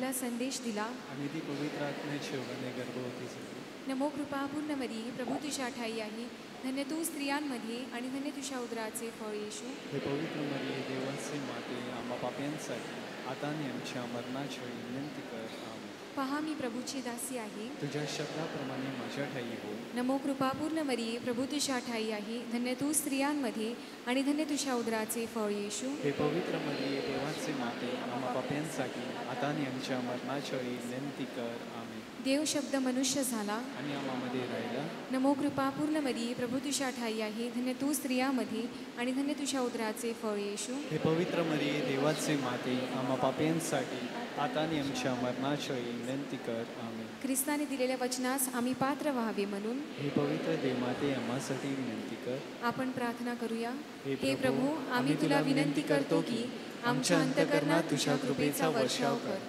आम्हाला संदेश दिला. आणि ती पवित्र आत्म्याची योगाने गर्भवती झाली. नमो कृपा पूर्ण मरिये, प्रभू तुझ्या ठाई आहे, धन्य तू स्त्रियांमध्ये आणि धन्य तुझ्या उदराचे फळ येशू. हे पवित्र मरिये, देवाचे माते, आम्हा पाप्यांसाठी आता आणि आमच्या मरणाच्या वेळी विनंती कर. आमेन. पहा मी प्रभूची दासी आहे, तुझ्या शब्दाप्रमाणे माझ्या ठाई हो. नमो कृपा पूर्ण मरिये, प्रभू तुझ्या ठाई आहे, धन्य तू स्त्रियांमध्ये आणि धन्य तुझ्या उदराचे फळ येशू. हे पवित्र मरिये, देवाचे माते, आम्हा पाप्यांसाठी आता आणि आमच्या मरणाच्या वेळी विनंती कर. आमेन. देव शब्द मनुष्य झाला आणि आम्हामध्ये राहिला. नमो कृपा पूर्ण मरिये, प्रभू तुझ्या ठाई आहे, धन्य तू स्त्रियांमध्ये आणि धन्य तुझ्या उदराचे फळ येशू. हे पवित्र मरिये, देवाचे माते, आम्हा पाप्यांसाठी आता आणि आमच्या मरणाच्या वेळी विनंती कर. आमेन. ख्रिस्ताने दिलेल्या वचनास आम्ही पात्र व्हावे म्हणून हे पवित्र देवमाते, आम्हासाठी विनंती कर. आपण प्रार्थना करूया. हे हे प्रभू, आम्ही तुला विनंती करतो की आमच्या अंतःकरणात तुझ्या कृपेचा वर्षाव कर.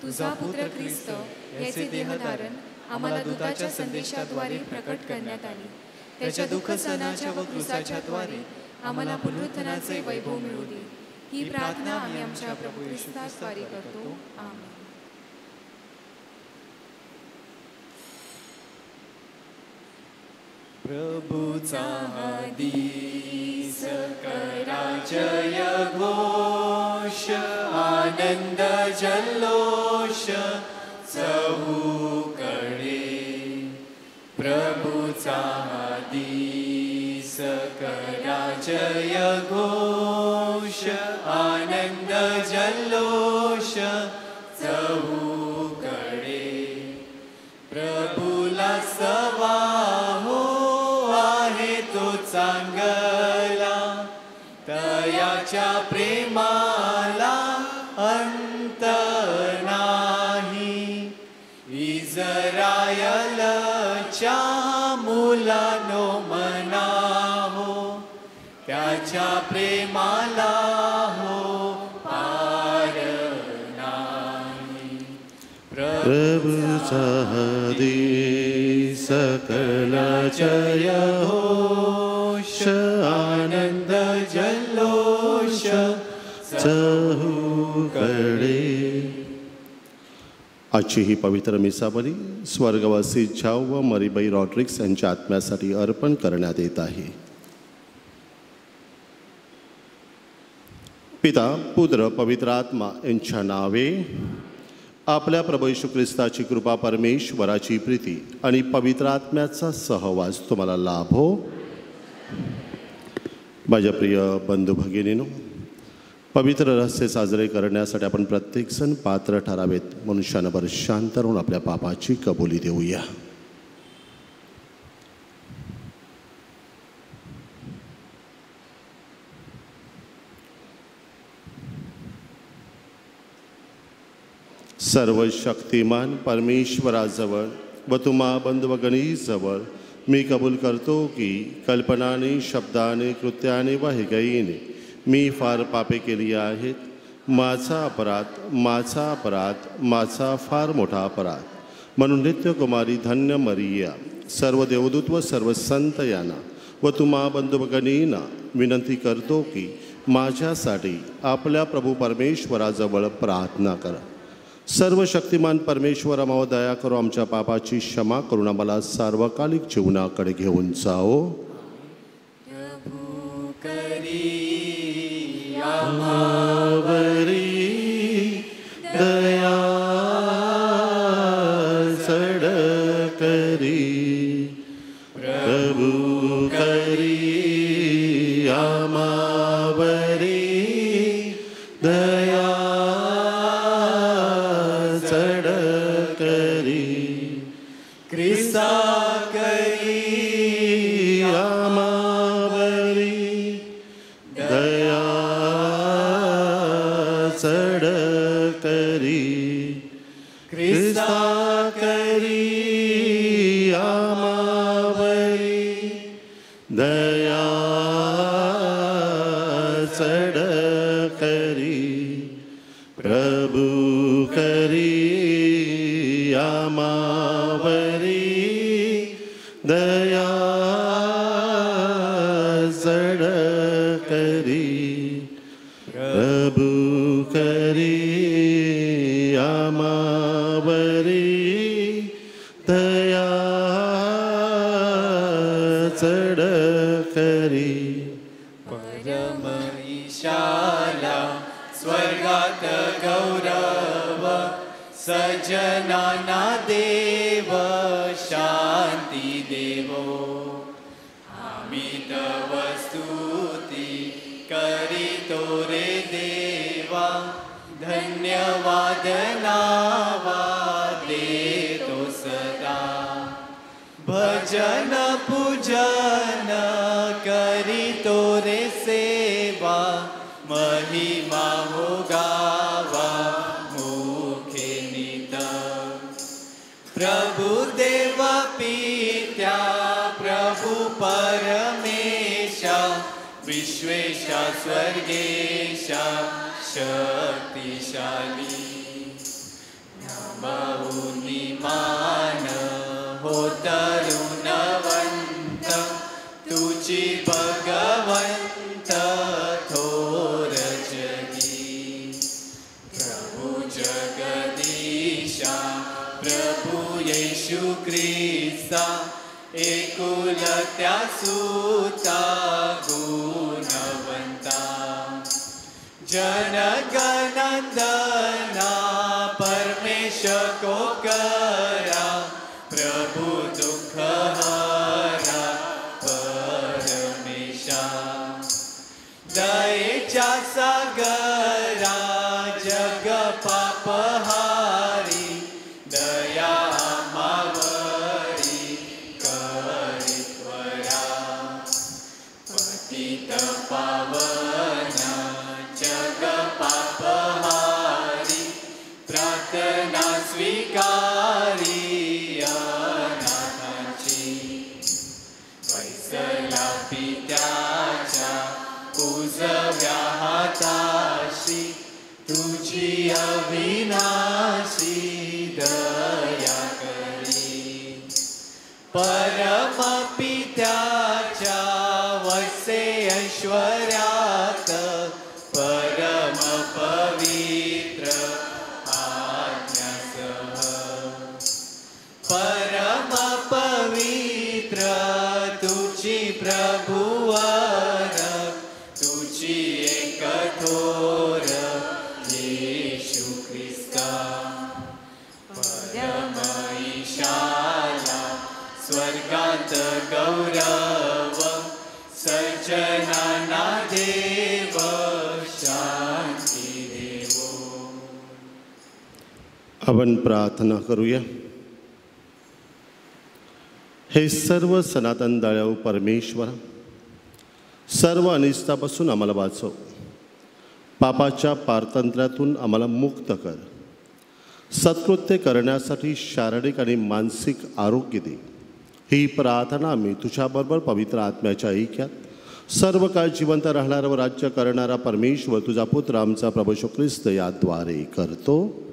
तुझा पुत्र ख्रिस्त याचे देहधारण आम्हाला दूताच्या संदेशाद्वारे प्रकट करण्यात आले. त्याच्या दुःख सहनाच्या व क्रूसाच्या द्वारे आम्हाला पुनरुत्थानाचे वैभव मिळू दे. ही प्रार्थना आम्ही आमच्या प्रभू ख्रिस्ताद्वारे करतो. आमेन. प्रभूचा दिस करा जय घोष, आनंद जल्लोष चहूकडे. प्रभूचा दिस करा जय घोष, आनंद जल्लोष चहूकडे. प्रभूला सवा चांगला, तयाच्या प्रेमाला अंत नाही. इस्रायलच्या मुलानो मना हो, त्याच्या प्रेमाला हो पार नाही. प्रभूचा दिस सकला जय होश, आनंद जल्लोष चहूकडे. आजची ही पवित्र मिसाबली स्वर्गवासी झाऊ व मरीबाई रॉड्रिक्स यांच्या आत्म्यासाठी अर्पण करण्यात येत आहे. पिता, पुत्र, पवित्र आत्मा यांच्या नावे. आपल्या प्रभू येशू ख्रिस्ताची कृपा, परमेश्वराची प्रीती आणि पवित्र आत्म्याचा सहवास तुम्हाला लाभो. माझ्या प्रिय बंधू भगिनींनो, पवित्र रहस्य साजरे करण्यासाठी आपण प्रत्येकजण पात्र ठरावेत. म्हणून क्षणभर शांत राहून आपल्या पापाची कबुली देऊया. सर्व शक्तिमान परमेश्वराजवळ व तुम्हा बंधुभगिनीजवळ मी कबूल करतो की कल्पनाने, शब्दाने, कृत्याने व हेगईने मी फार पापे केली आहेत. माझा अपराध, फार मोठा अपराध. म्हणून नित्यकुमारी धन्य मरिया, सर्व देवदूत व सर्व संत यांना व तुम्हा बंधुभगिनींना विनंती करतो की माझ्यासाठी आपल्या प्रभू परमेश्वराजवळ प्रार्थना करा. सर्व शक्तिमान परमेश्वर आम्हावर दया करो, आमच्या पापाची क्षमा करून आम्हाला सार्वकालिक जीवनाकडे घेऊन जाओ. प्रभू करी आम्हावरी दया सड करी. प्रभू करी आम्हावरी दया सड करी. ख्रिस्ता करी आम्हावरी दया सड करी. ख्रिस्ता करी आम्हावरी दया सड करी. प्रभू करी आम्हावरी दया सड करी. प्रभू करी आम्हा दया चढ करी. परम ईशाला स्वर्गात गौरव, सजनाना देव शांती देवो. आम्ही तव स्तुती करीतो रे देवा, धन्यवाद नावा देतो सदा. भजन पूजन करीतो रे सेवा, महिमा हो गावा मुखे नित. प्रभु देव पित्या प्रभु परमेशा, विश्वेशा स्वर्गेशा शक्तिशाली. नमऊनी मान हो तरुणवंत, तुझी भगवंत थोर जगी. प्रभु जगदीशा प्रभु येशू ख्रिस्ता, एकुलत्या सुता गुणवंता. जनगणना परमेश को करा, प्रभु दुःख हरा परमेशा. दयेच्या सागरा जग पापहारी, दया मावरी करित्वरा. पतित पावन जग पापहारी, प्रार्थना स्वीकारी अनाथांची. वैसला पित्याच्या उजव्या हाताशी, तुझी अविनाशी दया करी. परम पित्याच्या वसे ऐश्वर्यात, परम पवित्र आज्ञासह. परम पवित्र तुझी प्रभुवर, तुझी एक थोर येशू ख्रिस्ता. परम ईशाला स्वर्गात गौरव, सजनाना देव शांती देवो. आपण प्रार्थना करूया. हे सर्व सनातन दयाळू परमेश्वर, सर्व अनिष्टापासून आम्हाला वाचव. पापाच्या पारतंत्र्यातून आम्हाला मुक्त कर. सत्कृत्य करण्यासाठी शारीरिक आणि मानसिक आरोग्य दे. ही प्रार्थना आम्ही तुझ्याबरोबर पवित्र आत्म्याच्या ऐक्यात सर्व काळ जिवंत राहणारा व राज्य करणारा परमेश्वर तुझा पुत्र आमचा प्रभू येशू ख्रिस्त याद्वारे करतो.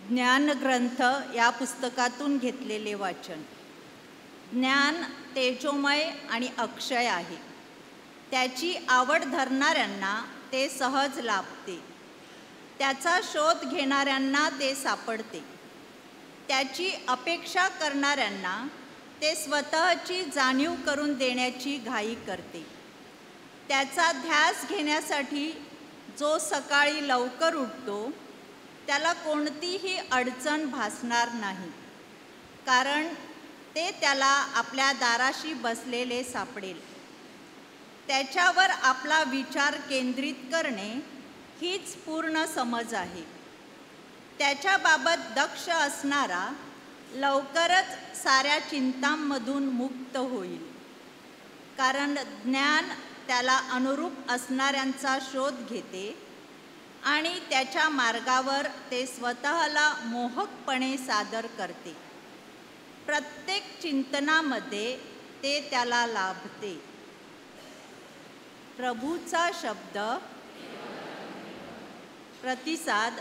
ज्ञानग्रंथ या पुस्तकातून घेतलेले वाचन. ज्ञान तेजोमय आणि अक्षय आहे. त्याची आवड धरणाऱ्यांना ते सहज लाभते. त्याचा शोध घेणाऱ्यांना ते सापडते. त्याची अपेक्षा करणाऱ्यांना ते स्वतःची जाणीव करून देण्याची घाई करते. त्याचा ध्यास घेण्यासाठी जो सकाळी लवकर उठतो त्याला कोणतीही अडचण भासणार नाही, कारण ते त्याला आपल्या दाराशी बसलेले सापडेल. त्याच्यावर आपला विचार केंद्रित करणे हीच पूर्ण समज आहे. त्याच्याबाबत दक्ष असणारा लवकरच साऱ्या चिंतांमधून मुक्त होईल, कारण ज्ञान त्याला अनुरूप असणाऱ्यांचा शोध घेते आणि त्याच्या मार्गावर ते स्वतःला मोहकपणे सादर करते. प्रत्येक चिंतनामध्ये ते त्याला लाभते. प्रभूचा शब्द. प्रतिसाद.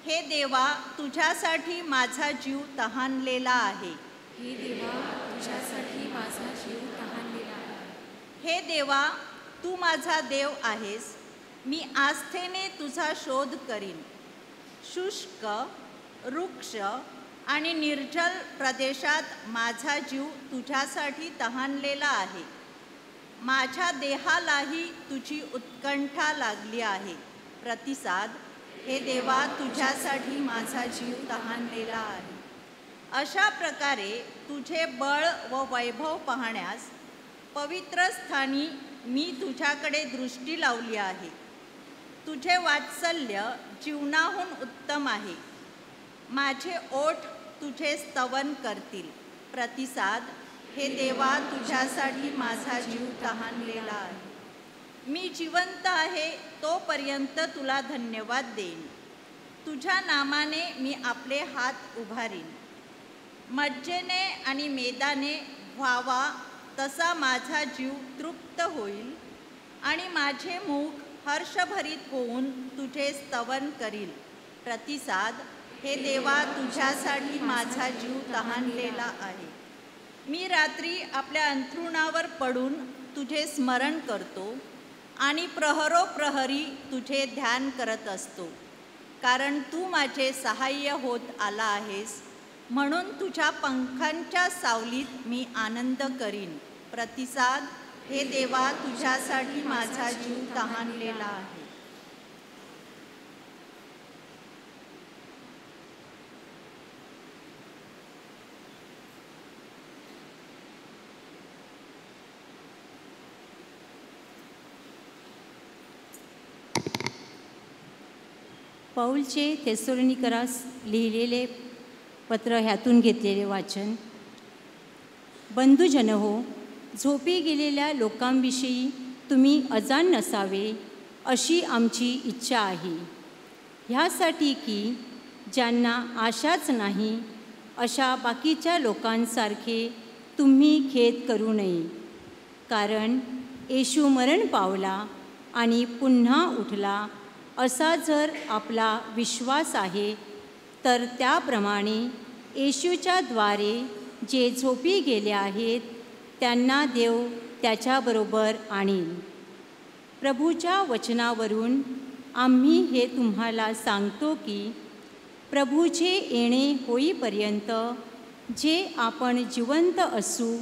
हे देवा, तुझ्यासाठी माझा जीव तहानलेला आहे. हे देवा, तुझ्यासाठी माझा जीव तहानलेला आहे. हे देवा, तू माझा देव आहेस. मी आस्थेने तुझा शोध करीन. शुष्क, वृक्ष आणि निर्जल प्रदेशात माझा जीव तुझ्यासाठी तहानलेला आहे. माझ्या देहालाही तुझी उत्कंठा लागली आहे. प्रतिसाद. हे देवा, तुझ्यासाठी माझा जीव तहानलेला आहे. अशा प्रकारे तुझे बळ व वैभव पाहण्यास पवित्र स्थानी मी तुझ्याकडे दृष्टी लावली आहे. तुझे वात्सल्य जीवनाहून उत्तम आहे. माझे ओठ तुझे स्तवन करतील. प्रतिसाद. हे देवा, तुझ्यासाठी माझा जीव तहानलेला आहे. मी जिवंत आहे तोपर्यंत तुला धन्यवाद देईन. तुझ्या नामाने मी आपले हात उभारीन. मज्जेने आणि मेदाने व्हावा तसा माझा जीव तृप्त होईल आणि माझे मुख हर्षभरीत होऊन तुझे स्तवन करील. प्रतिसाद. हे देवा, तुझ्यासाठी माझा जीव तहानलेला आहे. मी रात्री आपल्या अंथरुणावर पडून तुझे स्मरण करतो आणि प्रहरोप्रहरी तुझे ध्यान करत असतो. कारण तू माझे सहाय्य होत आला आहेस, म्हणून तुझ्या पंखांच्या सावलीत मी आनंद करीन. प्रतिसाद. हे देवा, तुझ्यासाठी माझा जीव तहानलेला आहे. पौलचे थेसलोनिकरास लिहिलेले पत्र ह्यातून घेतलेले वाचन. बंधुजन हो, झोपी गेलेल्या लोकांविषयी तुम्ही अजाण नसावे अशी आमची इच्छा आहे. ह्यासाठी की ज्यांना आशाच नाही अशा बाकीच्या लोकांसारखे तुम्ही खेद करू नये. कारण येशू मरण पावला आणि पुन्हा उठला असा जर आपला विश्वास आहे, तर त्याप्रमाणे येशूच्या द्वारे जे झोपी गेले आहेत त्यांना देव त्याच्याबरोबर आणील. प्रभूच्या वचनावरून आम्ही हे तुम्हाला सांगतो की प्रभूचे येणे होईपर्यंत जे आपण जिवंत असू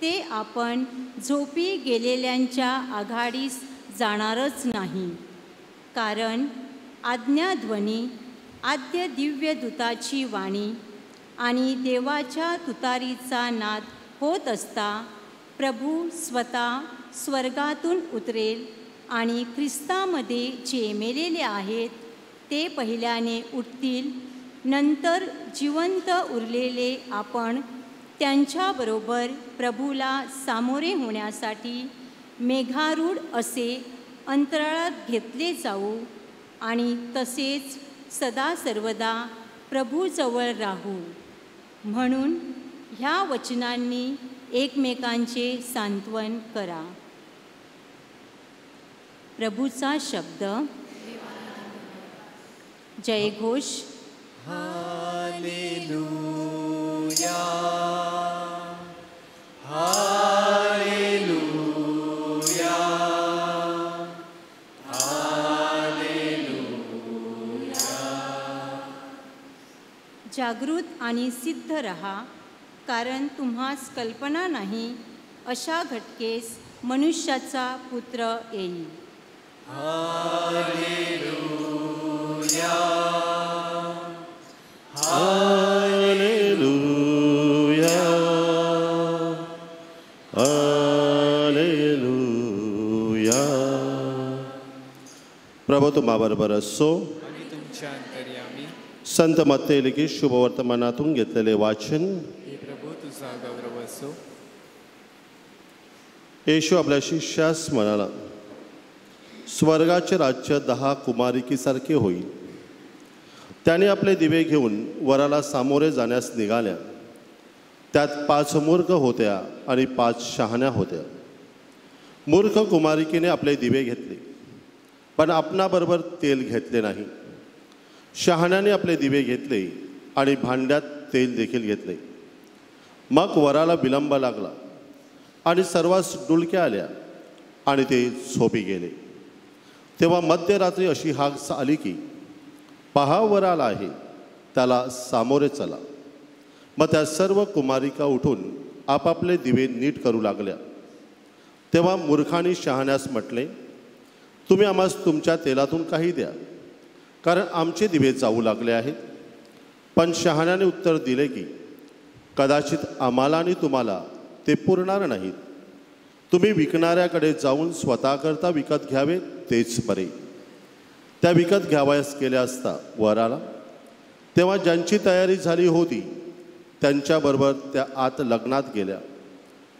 ते आपण झोपी गेलेल्यांच्या आघाडीस जाणारच नाही. कारण आज्ञाध्वनी, आद्य दिव्य दूताची वाणी आणि देवाच्या तुतारीचा नाद होत असता प्रभू स्वतः स्वर्गातून उतरेल आणि ख्रिस्तामध्ये जे मेलेले आहेत ते पहिल्याने उठतील. नंतर जिवंत उरलेले आपण त्यांच्याबरोबर प्रभूला सामोरे होण्यासाठी मेघारूढ असे अंतराळात घेतले जाऊ आणि तसेच सदा सर्वदा प्रभूजवळ राहू. म्हणून ह्या वचनांनी एकमेकांचे सांत्वन करा. प्रभूचा शब्द. जयघोष. हालेलुया, जागृत आणि सिद्ध रहा, कारण तुम्हास कल्पना नाही अशा घटकेस मनुष्याचा पुत्र येईल. Hallelujah, hallelujah, hallelujah. प्रभू तुम्हाबरोबर असो. आणि तुमच्या अंतर्यामी. संत मत्तेय लिखित शुभवर्तमानातून घेतलेले वाचन. हे प्रभू तुझा गौरव असो. येशू आपल्या शिष्यास म्हणाला, स्वर्गाचे राज्य 10 कुमारिकीसारखे होईल. त्याने आपले दिवे घेऊन वराला सामोरे जाण्यास निघाल्या. त्यात 5 मूर्ख होत्या आणि 5 शहाण्या होत्या. मूर्ख कुमारिकेने आपले दिवे घेतले, पण आपणाबरोबर तेल घेतले नाही. शहाण्याने आपले दिवे घेतले आणि भांड्यात तेल देखील घेतले. मग वराला विलंब लागला आणि सर्वांस डुलक्या आल्या आणि ते झोपी गेले. तेव्हा मध्यरात्री अशी हाक आली की, पहा वराला आहे, त्याला सामोरे चला. मग त्या सर्व कुमारिका उठून आपापले दिवे नीट करू लागल्या. तेव्हा मूर्खांनी शहाण्यास म्हटले, तुम्ही आम्हास तुमच्या तेलातून काही द्या, कारण आमचे दिवे जाऊ लागले आहेत. पण शहाण्याने उत्तर दिले की, कदाचित आम्हाला आणि तुम्हाला ते पुरणार नाहीत. तुम्ही विकणाऱ्याकडे जाऊन स्वतःकरता विकत घ्यावे तेच बरे. त्या विकत घ्यावयास केल्या असता वर आला. तेव्हा ज्यांची तयारी झाली होती त्यांच्याबरोबर त्या आत लग्नात गेल्या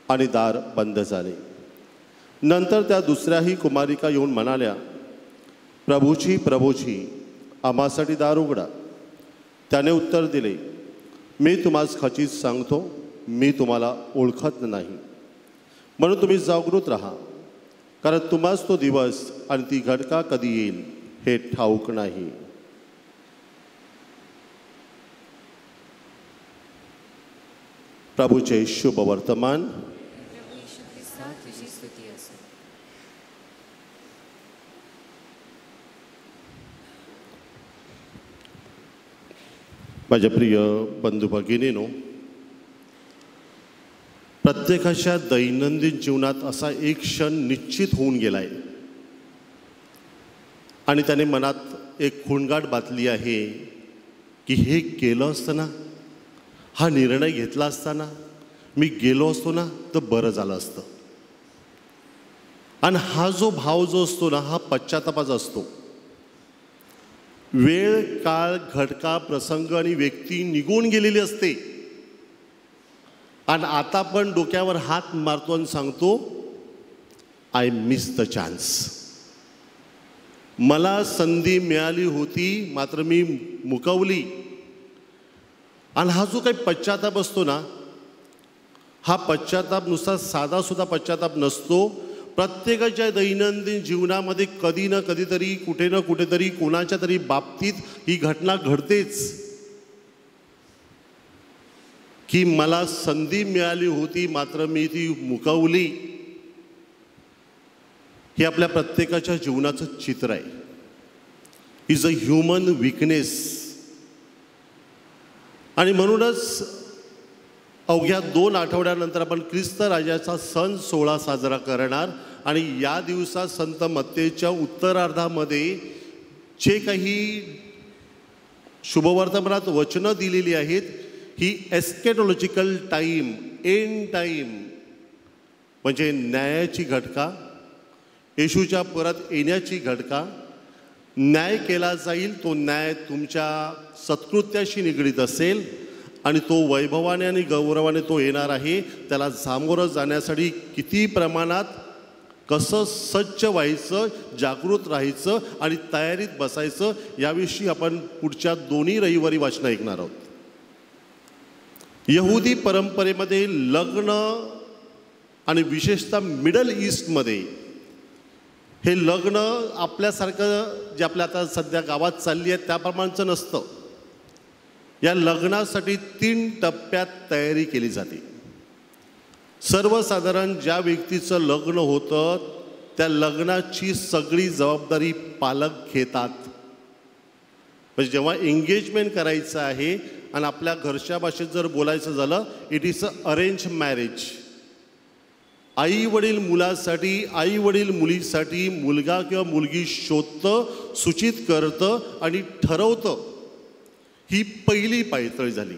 आणि दार बंद झाले. नंतर त्या दुसऱ्याही कुमारिका येऊन म्हणाल्या, प्रभूची आम्हासाठी दार उघडा. त्याने उत्तर दिले, मी तुम्हास खचित सांगतो, मी तुम्हाला ओळखत नाही. म्हणून तुम्ही जागृत राहा, कारण तुम्हास तो दिवस आणि ती घटका कधी येईल हे ठाऊक नाही. प्रभूचे शुभ वर्तमान. प्रभू येशू ख्रिस्ता, तुझी स्तुती असो. माझ्या प्रिय बंधू भगिनीनो, प्रत्येकाच्या दैनंदिन जीवनात असा एक क्षण निश्चित होऊन गेलाय आणि त्याने मनात एक खूणगाठ बांधली आहे की हे केलं असताना, हा निर्णय घेतला असताना मी गेलो असतो ना तर बरं झालं असतं. आणि हा जो भाव जो असतो ना, हा पश्चातापाचा असतो. वेळ, काळ, घटका, प्रसंग आणि व्यक्ती निघून गेलेली असते आणि आता पण डोक्यावर हात मारतो आणि सांगतो, आय मिस द चान्स. मला संधी मिळाली होती मात्र मी मुकवली. आणि हा जो काही पश्चाताप असतो ना, हा पश्चाताप नुसता साधासुद्धा पश्चाताप नसतो. प्रत्येकाच्या दैनंदिन जीवनामध्ये कधी ना कधीतरी, कुठे ना कुठेतरी, कोणाच्या तरी बाबतीत ही घटना घडतेच की मला संधी मिळाली होती मात्र मी ती मुकवली. हे आपल्या प्रत्येकाच्या जीवनाचं चित्र आहे. Is a human weakness. आणि म्हणूनच अवघ्या 2 आठवड्यानंतर आपण ख्रिस्त राजाचा सण सोहळा साजरा करणार. आणि या दिवसात संत मत्तेच्या उत्तरार्धामध्ये जे काही शुभवर्तमानात वचनं दिलेली आहेत, ही एस्केटोलॉजिकल टाईम, एंड टाईम, म्हणजे न्यायाची घटका, येशूच्या परत येण्याची घटका. न्याय केला जाईल, तो न्याय तुमच्या सत्कृत्याशी निगडीत असेल आणि तो वैभवाने आणि गौरवाने तो येणार आहे. त्याला सामोरं जाण्यासाठी किती प्रमाणात कसं सज्ज व्हायचं, जागृत राहायचं आणि तयारीत बसायचं, याविषयी आपण पुढच्या 2 रविवारी वाचन ऐकणार आहोत. यहुदी परंपरेमध्ये लग्न आणि विशेषतः मिडल ईस्टमध्ये हे लग्न आपल्यासारखं जे आपल्या आता सध्या गावात चालली आहे त्याप्रमाणेचं नसतं. या लग्नासाठी 3 टप्प्यात तयारी केली जाते. सर्वसाधारण ज्या व्यक्तीचं लग्न होतं त्या लग्नाची सगळी जबाबदारी पालक घेतात. म्हणजे जेव्हा एंगेजमेंट करायचं आहे आणि आपल्या घरच्या भाषेत जर बोलायचं झालं, it is a arrange marriage. आई वडील मुलासाठी, आई वडील मुलीसाठी मुलगा किंवा मुलगी शोधतं, सूचित करतं आणि ठरवतं. ही पहिली पायरी झाली.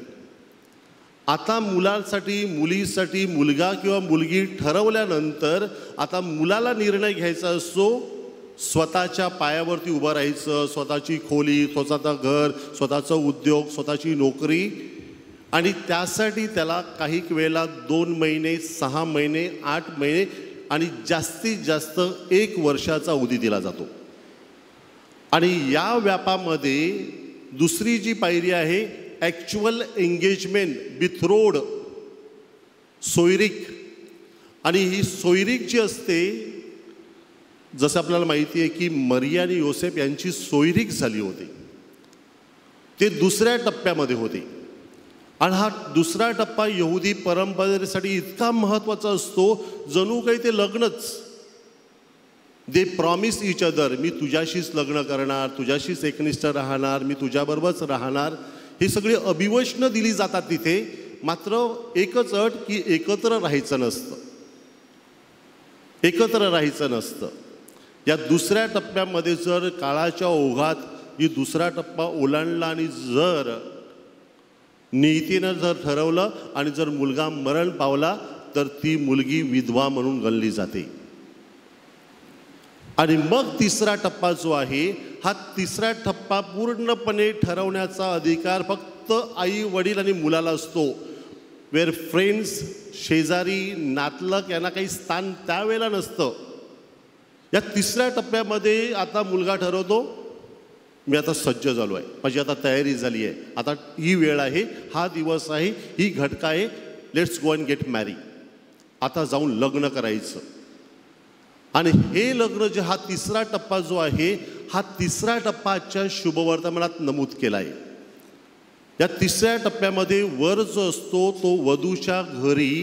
आता मुलासाठी, मुलीसाठी मुलगा किंवा मुलगी ठरवल्यानंतर आता मुलाला निर्णय घ्यायचा असतो स्वतःच्या पायावरती उभं राहायचं, स्वतःची खोली, स्वतःचं घर, स्वतःचं उद्योग, स्वतःची नोकरी. आणि त्यासाठी त्याला काही वेळेला 2 महिने, 6 महिने, 8 महिने आणि जास्तीत जास्त 1 वर्षाचा अवधी दिला जातो. आणि या व्यापामध्ये दुसरी जी पायरी आहे, ॲक्च्युअल एंगेजमेंट, बिथरोड, सोयरीक. आणि ही सोयरीक जी असते, जसं आपल्याला माहिती आहे की मरिया आणि योसेफ यांची सोयरीक झाली होती. ते दुसऱ्या टप्प्यामध्ये होते. आणि हा दुसरा टप्पा यहुदी परंपरेसाठी इतका महत्त्वाचा असतो, जणू काही ते लग्नच. दे प्रॉमिस इच अदर, मी तुझ्याशीच लग्न करणार, तुझ्याशीच एकनिष्ठ राहणार, मी तुझ्याबरोबरच राहणार. ही सगळी अभिवचनं दिली जातात तिथे. मात्र एकच अट की एकत्र राहायचं नसतं, एकत्र राहायचं नसतं. या दुसऱ्या टप्प्यामध्ये जर काळाच्या ओघात ही दुसरा टप्पा ओलांडला आणि जर नीतीनं जर ठरवलं आणि जर मुलगा मरण पावला तर ती मुलगी विधवा म्हणून गणली जाते. आणि मग तिसरा टप्पा जो आहे, हा तिसरा टप्पा पूर्णपणे ठरवण्याचा अधिकार फक्त आई वडील आणि मुलाला असतो. वेअर फ्रेंड्स, शेजारी, नातलग यांना काही स्थान त्यावेळेला नसतं. या तिसऱ्या टप्प्यामध्ये आता मुलगा ठरवतो, मी आता सज्ज झालो आहे, माझी आता तयारी झाली आहे, आता ही वेळ आहे, हा दिवस आहे, ही घटका आहे, लेट्स गो अँड गेट मॅरी. आता जाऊन लग्न करायचं. आणि हे लग्न जे हा तिसरा टप्पा जो आहे, हा तिसरा टप्पा आजच्या शुभवर्तमानात नमूद केला आहे. या तिसऱ्या टप्प्यामध्ये वर जो असतो तो वधूच्या घरी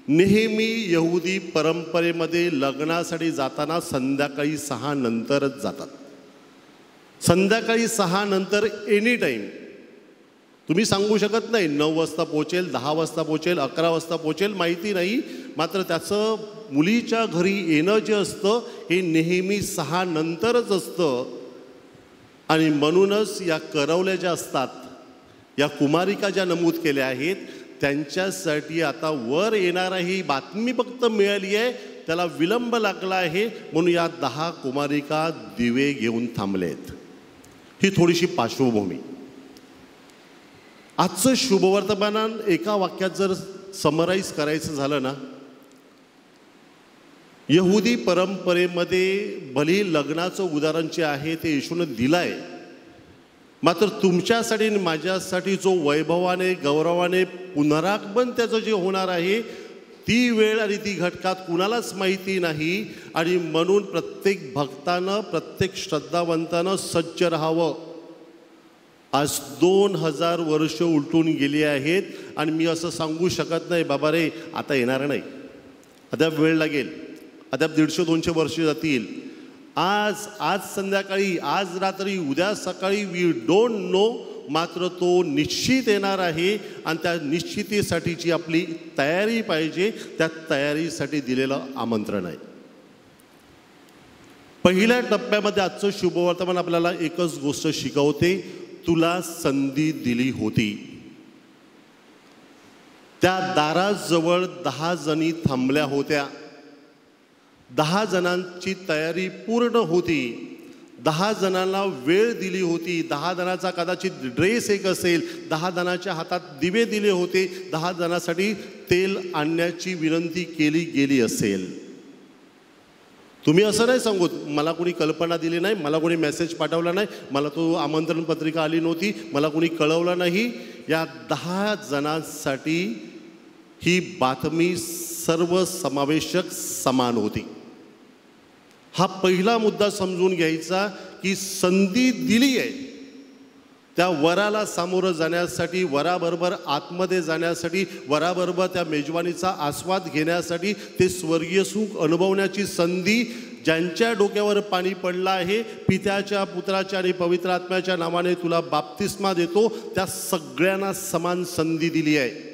नेहमी यहुदी परंपरेमध्ये लग्नासाठी जाताना संध्याकाळी 6 नंतरच जातात. संध्याकाळी 6 नंतर एनी टाईम. तुम्ही सांगू शकत नाही 9 वाजता पोहोचेल, 10 वाजता पोहोचेल, 11 वाजता पोहोचेल, माहिती नाही. मात्र त्याचं मुलीच्या घरी येणं जे असतं हे नेहमी 6 नंतरच असतं. आणि म्हणूनच या करवल्या ज्या असतात, या कुमारिका ज्या नमूद केल्या आहेत, त्यांच्यासाठी आता वर येणारा ही बातमी फक्त मिळाली आहे, त्याला विलंब लागला आहे, म्हणून या 10 कुमारिका दिवे घेऊन थांबलेत. ही थोडीशी पार्श्वभूमी. आजचं शुभवर्तमान एका वाक्यात जर समराईज करायचं झालं ना, यहुदी परंपरेमध्ये भली लग्नाचं उदाहरण जे आहे ते येशूनं दिलं आहे. मात्र तुमच्यासाठी आणि माझ्यासाठी जो वैभवाने गौरवाने पुनरागमन त्याचं जे होणार आहे, ती वेळ आणि ती घटकात कुणालाच माहिती नाही. आणि म्हणून प्रत्येक भक्तानं, प्रत्येक श्रद्धावंतानं सज्ज राहावं. आज 2000 वर्ष उलटून गेली आहेत आणि मी असं सांगू शकत नाही बाबा रे आता येणार नाही, अद्याप वेळ लागेल, अद्याप 150-200 वर्ष जातील. आज संध्याकाळी, आज रात्री, उद्या सकाळी, वी डोंट नो. मात्र तो निश्चित येणार आहे आणि त्या निश्चितीसाठीची आपली तयारी पाहिजे. त्या तयारीसाठी दिलेलं आमंत्रण आहे. पहिल्या टप्प्यामध्ये आजचं शुभवर्तमान आपल्याला एकच गोष्ट शिकवते, तुला संधी दिली होती. त्या दाराजवळ 10 जणी थांबल्या होत्या. 10 जणांची तयारी पूर्ण होती. 10 जणांना वेळ दिली होती. 10 जणांचा कदाचित ड्रेस एक असेल, 10 जणांच्या हातात दिवे दिले होते, 10 जणांसाठी तेल आणण्याची विनंती केली गेली असेल. तुम्ही असं नाही सांगू मला कोणी कल्पना दिली नाही, मला कोणी मेसेज पाठवला नाही, मला तो आमंत्रण पत्रिका आली नव्हती, मला कोणी कळवलं नाही. या 10 जणांसाठी ही बातमी सर्वसमावेशक समान होती. हा पहिला मुद्दा समजून घ्यायचा की संधी दिली आहे त्या वराला सामोरं जाण्यासाठी, वराबरोबर आतमध्ये जाण्यासाठी, वराबरोबर त्या मेजवानीचा आस्वाद घेण्यासाठी, ते स्वर्गीय सुख अनुभवण्याची संधी. ज्यांच्या डोक्यावर पाणी पडलं आहे, पित्याच्या, पुत्राच्या आणि पवित्र आत्म्याच्या नावाने तुला बाप्तिस्मा देतो, त्या सगळ्यांना समान संधी दिली आहे.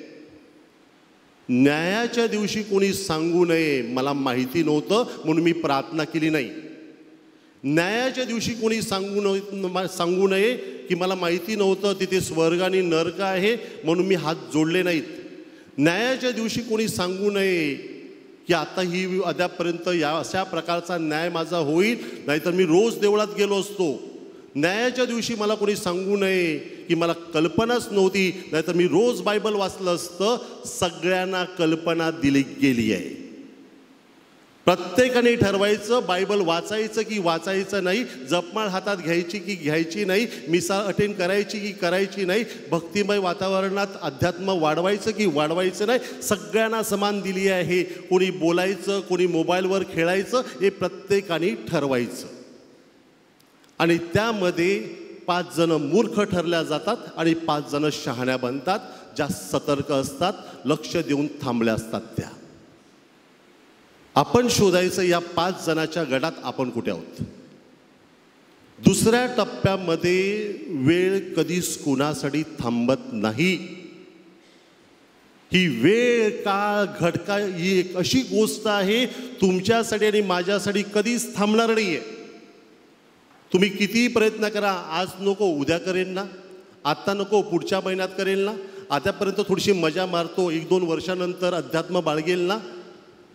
न्यायाच्या दिवशी कोणी सांगू नये मला माहिती नव्हतं म्हणून मी प्रार्थना केली नाही. न्यायाच्या दिवशी कोणी सांगू नये की मला माहिती नव्हतं तिथे स्वर्ग आणि नरक आहे म्हणून मी हात जोडले नाहीत. न्यायाच्या दिवशी कोणी सांगू नये की आता ही अद्यापपर्यंत या अशा प्रकारचा न्याय माझा होईल, नाहीतर मी रोज देवळात गेलो असतो. न्यायाच्या दिवशी मला कोणी सांगू नये की मला कल्पनाच नव्हती, नाहीतर मी रोज बायबल वाचलं असतं. सगळ्यांना कल्पना दिली गेली आहे. प्रत्येकाने ठरवायचं बायबल वाचायचं की वाचायचं नाही, जपमाळ हातात घ्यायची की घ्यायची नाही, मिसाळ अटेंड करायची की करायची नाही, भक्तिमय वातावरणात अध्यात्म वाढवायचं की वाढवायचं नाही. सगळ्यांना समान दिली आहे. कोणी बोलायचं, कोणी मोबाईलवर खेळायचं, हे प्रत्येकाने ठरवायचं. आणि त्यामध्ये 5 जण मूर्ख ठरल्या जातात आणि 5 जण शहाण्या बनतात, ज्या सतर्क असतात, लक्ष देऊन थांबल्या असतात त्या. आपण शोधायचं या 5 जणांच्या गटात आपण कुठे आहोत. दुसऱ्या टप्प्यामध्ये वेळ कधीच कुणासाठी थांबत नाही. ही वेळ, काळ, घटका ही एक अशी गोष्ट आहे तुमच्यासाठी आणि माझ्यासाठी कधीच थांबणार नाहीये. तुम्ही कितीही प्रयत्न करा, आज नको उद्या करेन ना, आता नको पुढच्या महिन्यात करेल ना, आतापर्यंत थोडीशी मजा मारतो, 1-2 वर्षानंतर अध्यात्म बाळगेल ना.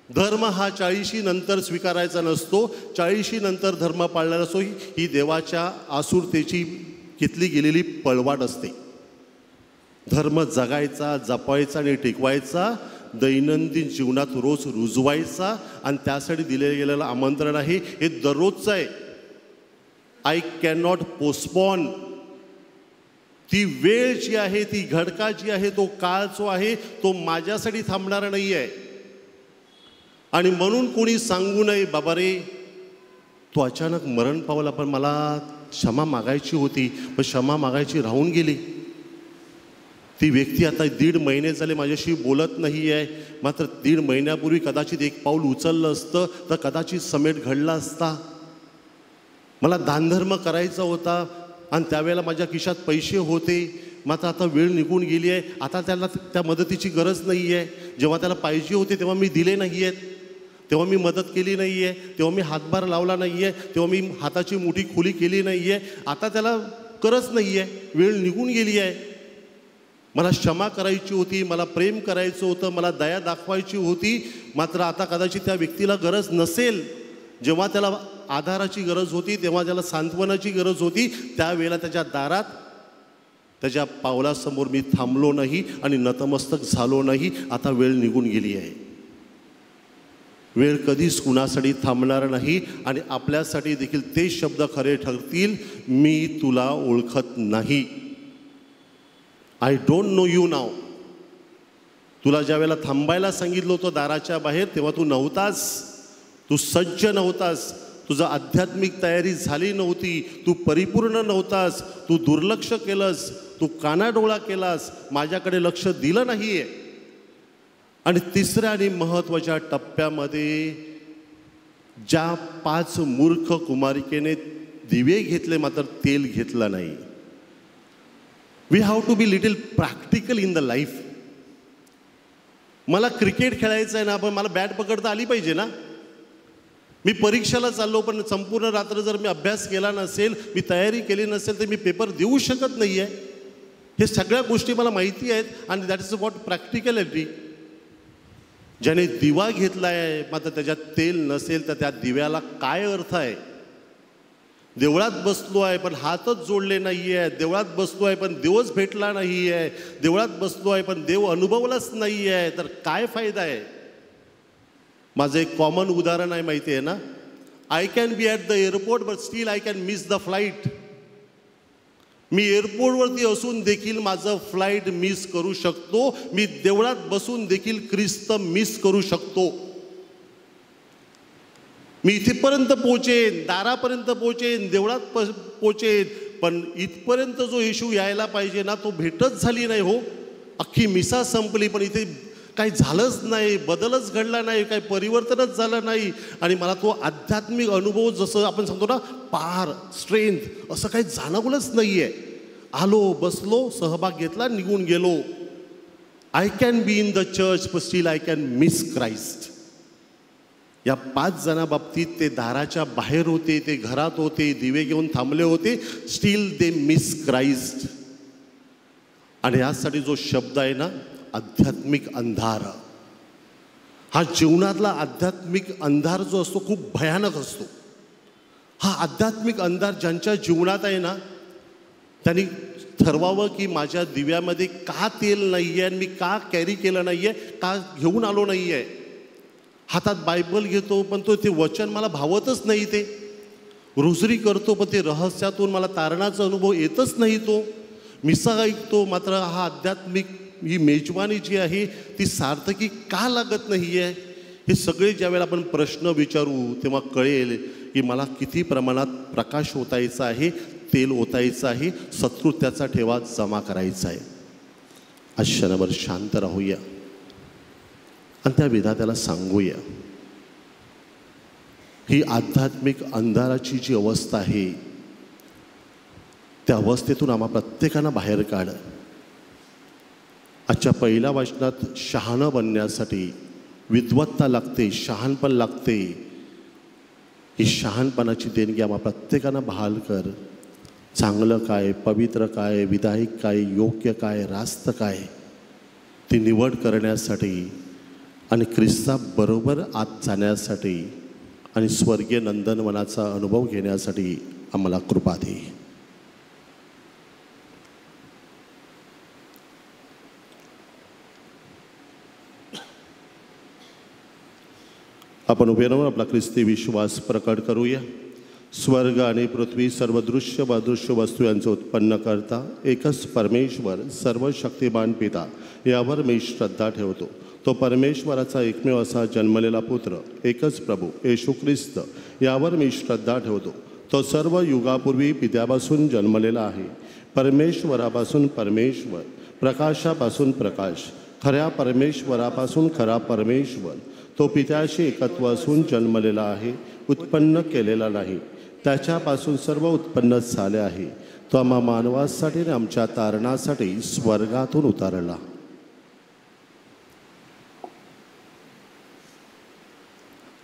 धर्म हा 40 नंतर स्वीकारायचा नसतो, 40 नंतर धर्म पाळला नसतो. ही देवाच्या आसुरतेची घेतली गेलेली पळवाट असते. धर्म जगायचा, जपायचा आणि टिकवायचा, दैनंदिन जीवनात रोज रुजवायचा, आणि त्यासाठी दिले गेलेलं आमंत्रण आहे हे दररोजचं आहे. I can not postpone. ती वेळ जी आहे, ती घटका जी आहे, तो काळ जो आहे तो माझ्यासाठी थांबणारा नाही आहे. आणि म्हणून कोणी सांगू नये बाबा रे तो अचानक मरण पावला, पण मला क्षमा मागायची होती, पण क्षमा मागायची राहून गेली. ती व्यक्ती आता 1.5 महिने झाले माझ्याशी बोलत नाही आहे, मात्र 1.5 महिन्यापूर्वी कदाचित एक पाऊल उचललं असतं तर कदाचित समेट घडला असता. मला दानधर्म करायचा होता आणि त्यावेळेला माझ्या खिशात पैसे होते, मात्र आता वेळ निघून गेली आहे. आता त्याला त्या मदतीची गरज नाही आहे. जेव्हा त्याला पाहिजे होते तेव्हा मी दिले नाही आहेत, तेव्हा मी मदत केली नाही आहे, तेव्हा मी हातभार लावला नाही आहे, तेव्हा मी हाताची मुठी खुली केली नाही आहे. आता त्याला गरज नाही आहे, वेळ निघून गेली आहे. मला क्षमा करायची होती, मला प्रेम करायचं होतं, मला दया दाखवायची होती, मात्र आता कदाचित त्या व्यक्तीला गरज नसेल. जेव्हा त्याला आधाराची गरज होती, तेव्हा त्याला सांत्वनाची गरज होती, त्यावेळेला त्याच्या दारात, त्याच्या पावलासमोर मी थांबलो नाही आणि नतमस्तक झालो नाही. आता वेळ निघून गेली आहे. वेळ कधीच कुणासाठी थांबणार नाही आणि आपल्यासाठी देखील ते शब्द खरे ठरतील, मी तुला ओळखत नाही. आय डोंट नो यू नाव. तुला ज्या वेळेला थांबायला सांगितलं होतं दाराच्या बाहेर, तेव्हा तू नव्हतास, तू सज्ज नव्हतास, तुझं आध्यात्मिक तयारी झाली नव्हती, तू परिपूर्ण नव्हतास, तू दुर्लक्ष केलंस, तू कानाडोळा केलास, माझ्याकडे लक्ष दिलं नाही आहे. आणि तिसऱ्या आणि महत्त्वाच्या टप्प्यामध्ये ज्या 5 मूर्ख कुमारिकेने दिवे घेतले मात्र तेल घेतलं नाही. We have to be little practical in the life. मला क्रिकेट खेळायचं आहे ना, पण मला बॅट पकडता आली पाहिजे ना. मी परीक्षेला चाललो, पण संपूर्ण रात्र जर मी अभ्यास केला नसेल, मी तयारी केली नसेल, तर मी पेपर देऊ शकत नाही आहे. हे सगळ्या गोष्टी मला माहिती आहेत आणि दॅट इज व्हॉट प्रॅक्टिकॅलिटी. ज्याने दिवा घेतला आहे मात्र त्याच्यात तेल नसेल तर त्या दिव्याला काय अर्थ आहे. देवळात बसलो आहे पण हातच जोडले नाही आहे, देवळात बसलो आहे पण देवच भेटला नाही आहे, देवळात बसलो आहे पण देव अनुभवलाच नाही आहे, तर काय फायदा आहे. माझं एक कॉमन उदाहरण आहे, माहिती आहे ना. I can be at the airport but still I can miss the flight. मी एअरपोर्टवरती असून देखील माझं फ्लाईट मिस करू शकतो. मी देवळात बसून देखील ख्रिस्त मिस करू शकतो. मी इथेपर्यंत पोचेन, दारापर्यंत पोचेन, देवळात पोचेन, पण इथपर्यंत जो येशू यायला पाहिजे ना तो भेटच झाली नाही. हो, अख्खी मिसा संपली पण इथे काही झालंच नाही, बदलच घडला नाही, काही परिवर्तनच झालं नाही. आणि मला तो आध्यात्मिक अनुभव, जसं आपण सांगतो ना पार स्ट्रेंथ, असं काही जाणवलंच नाही आहे. आलो, बसलो, सहभाग घेतला, निघून गेलो. I can be in the church but still I can miss Christ. या 5 जणांबाबतीत ते दाराच्या बाहेर होते, ते घरात होते, दिवे घेऊन थांबले होते, स्टील दे मिस क्राइस्ट. आणि यासाठी जो शब्द आहे ना आध्यात्मिक अंधार, हा जीवनातला आध्यात्मिक अंधार जो असतो खूप भयानक असतो. हा आध्यात्मिक अंधार ज्यांच्या जीवनात आहे ना त्यांनी ठरवावं की माझ्या दिव्यामध्ये का तेल नाही आहे आणि मी का कॅरी केलं नाही आहे, का घेऊन आलो नाही आहे. हातात बायबल घेतो पण ते वचन मला भावतच नाही. ते रोजरी करतो पण ते रहस्यातून मला तारणाचा अनुभव येतच नाही. तो मिसा ऐकतो मात्र हा आध्यात्मिक ही मेजवानी जी आहे ती सार्थकी का लागत नाही आहे. हे सगळे ज्यावेळेला आपण प्रश्न विचारू तेव्हा कळेल की मला किती प्रमाणात प्रकाश होतायचा आहे. तेल ओतायचं आहे, सत्कृत्याचा ठेवा जमा करायचा आहे. आज क्षणभर शांत राहूया आणि त्या विधात्याला सांगूया, ही आध्यात्मिक अंधाराची जी अवस्था आहे त्या अवस्थेतून आम्हा प्रत्येकांना बाहेर काढ. आजच्या पहिल्या वचनात शहाणं बनण्यासाठी विद्वत्ता लागते, शहाणपण लागते. ही शहाणपणाची देणगी आम्हा प्रत्येकांना बहाल कर. चांगलं काय, पवित्र काय, विधायक काय, योग्य काय, रास्त काय, ती निवड करण्यासाठी आणि ख्रिस्ताबरोबर आत जाण्यासाठी आणि स्वर्गीय नंदनवनाचा अनुभव घेण्यासाठी आम्हाला कृपा दे. आपण उभे राहून आपला ख्रिस्ती विश्वास प्रकट करूया. स्वर्ग आणि पृथ्वी सर्व दृश्य व अदृश्य वस्तू यांचं उत्पन्न करता एकच परमेश्वर सर्व शक्तिमान पिता यावर मी श्रद्धा ठेवतो. तो परमेश्वराचा एकमेव असा जन्मलेला पुत्र एकच प्रभू येशू ख्रिस्त यावर मी श्रद्धा ठेवतो. तो सर्व युगापूर्वी पित्यापासून जन्मलेला आहे, परमेश्वरापासून परमेश्वर, प्रकाशापासून प्रकाश, खऱ्या परमेश्वरापासून खरा परमेश्वर. तो पित्याशी एकत्व असून जन्मलेला आहे, उत्पन्न केलेला नाही. त्याच्यापासून सर्व उत्पन्न झाले आहे. तो आम्हा मानवासाठी आणि आमच्या तारणासाठी स्वर्गातून उतरला.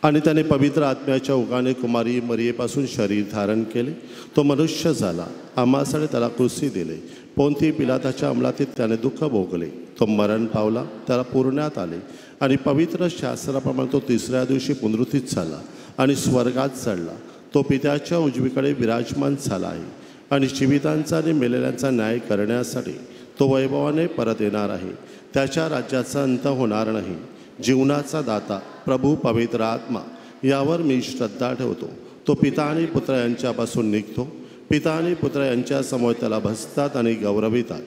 आणि त्याने पवित्र आत्म्याच्या ओघाने कुमारी मरियेपासून शरीर धारण केले. तो मनुष्य झाला, आम्हासाठी त्याला क्रूसी दिले. पोंती पिलाताच्या अंमलातीत त्याने दुःख भोगले. तो मरण पावला, त्याला पुरण्यात आले आणि पवित्र शास्त्राप्रमाणे तो तिसऱ्या दिवशी पुनरुत्थित झाला आणि स्वर्गात चढला. तो पित्याच्या उजवीकडे विराजमान झाला आहे आणि जीवितांचा आणि मेलेल्यांचा न्याय करण्यासाठी तो वैभवाने परत येणार आहे. त्याच्या राज्याचा अंत होणार नाही. जीवनाचा दाता प्रभू पवित्र आत्मा यावर मी श्रद्धा ठेवतो. तो पिता आणि पुत्र यांच्यापासून निघतो. पिता आणि पुत्र यांच्या समोर त्याला भसतात आणि गौरवितात.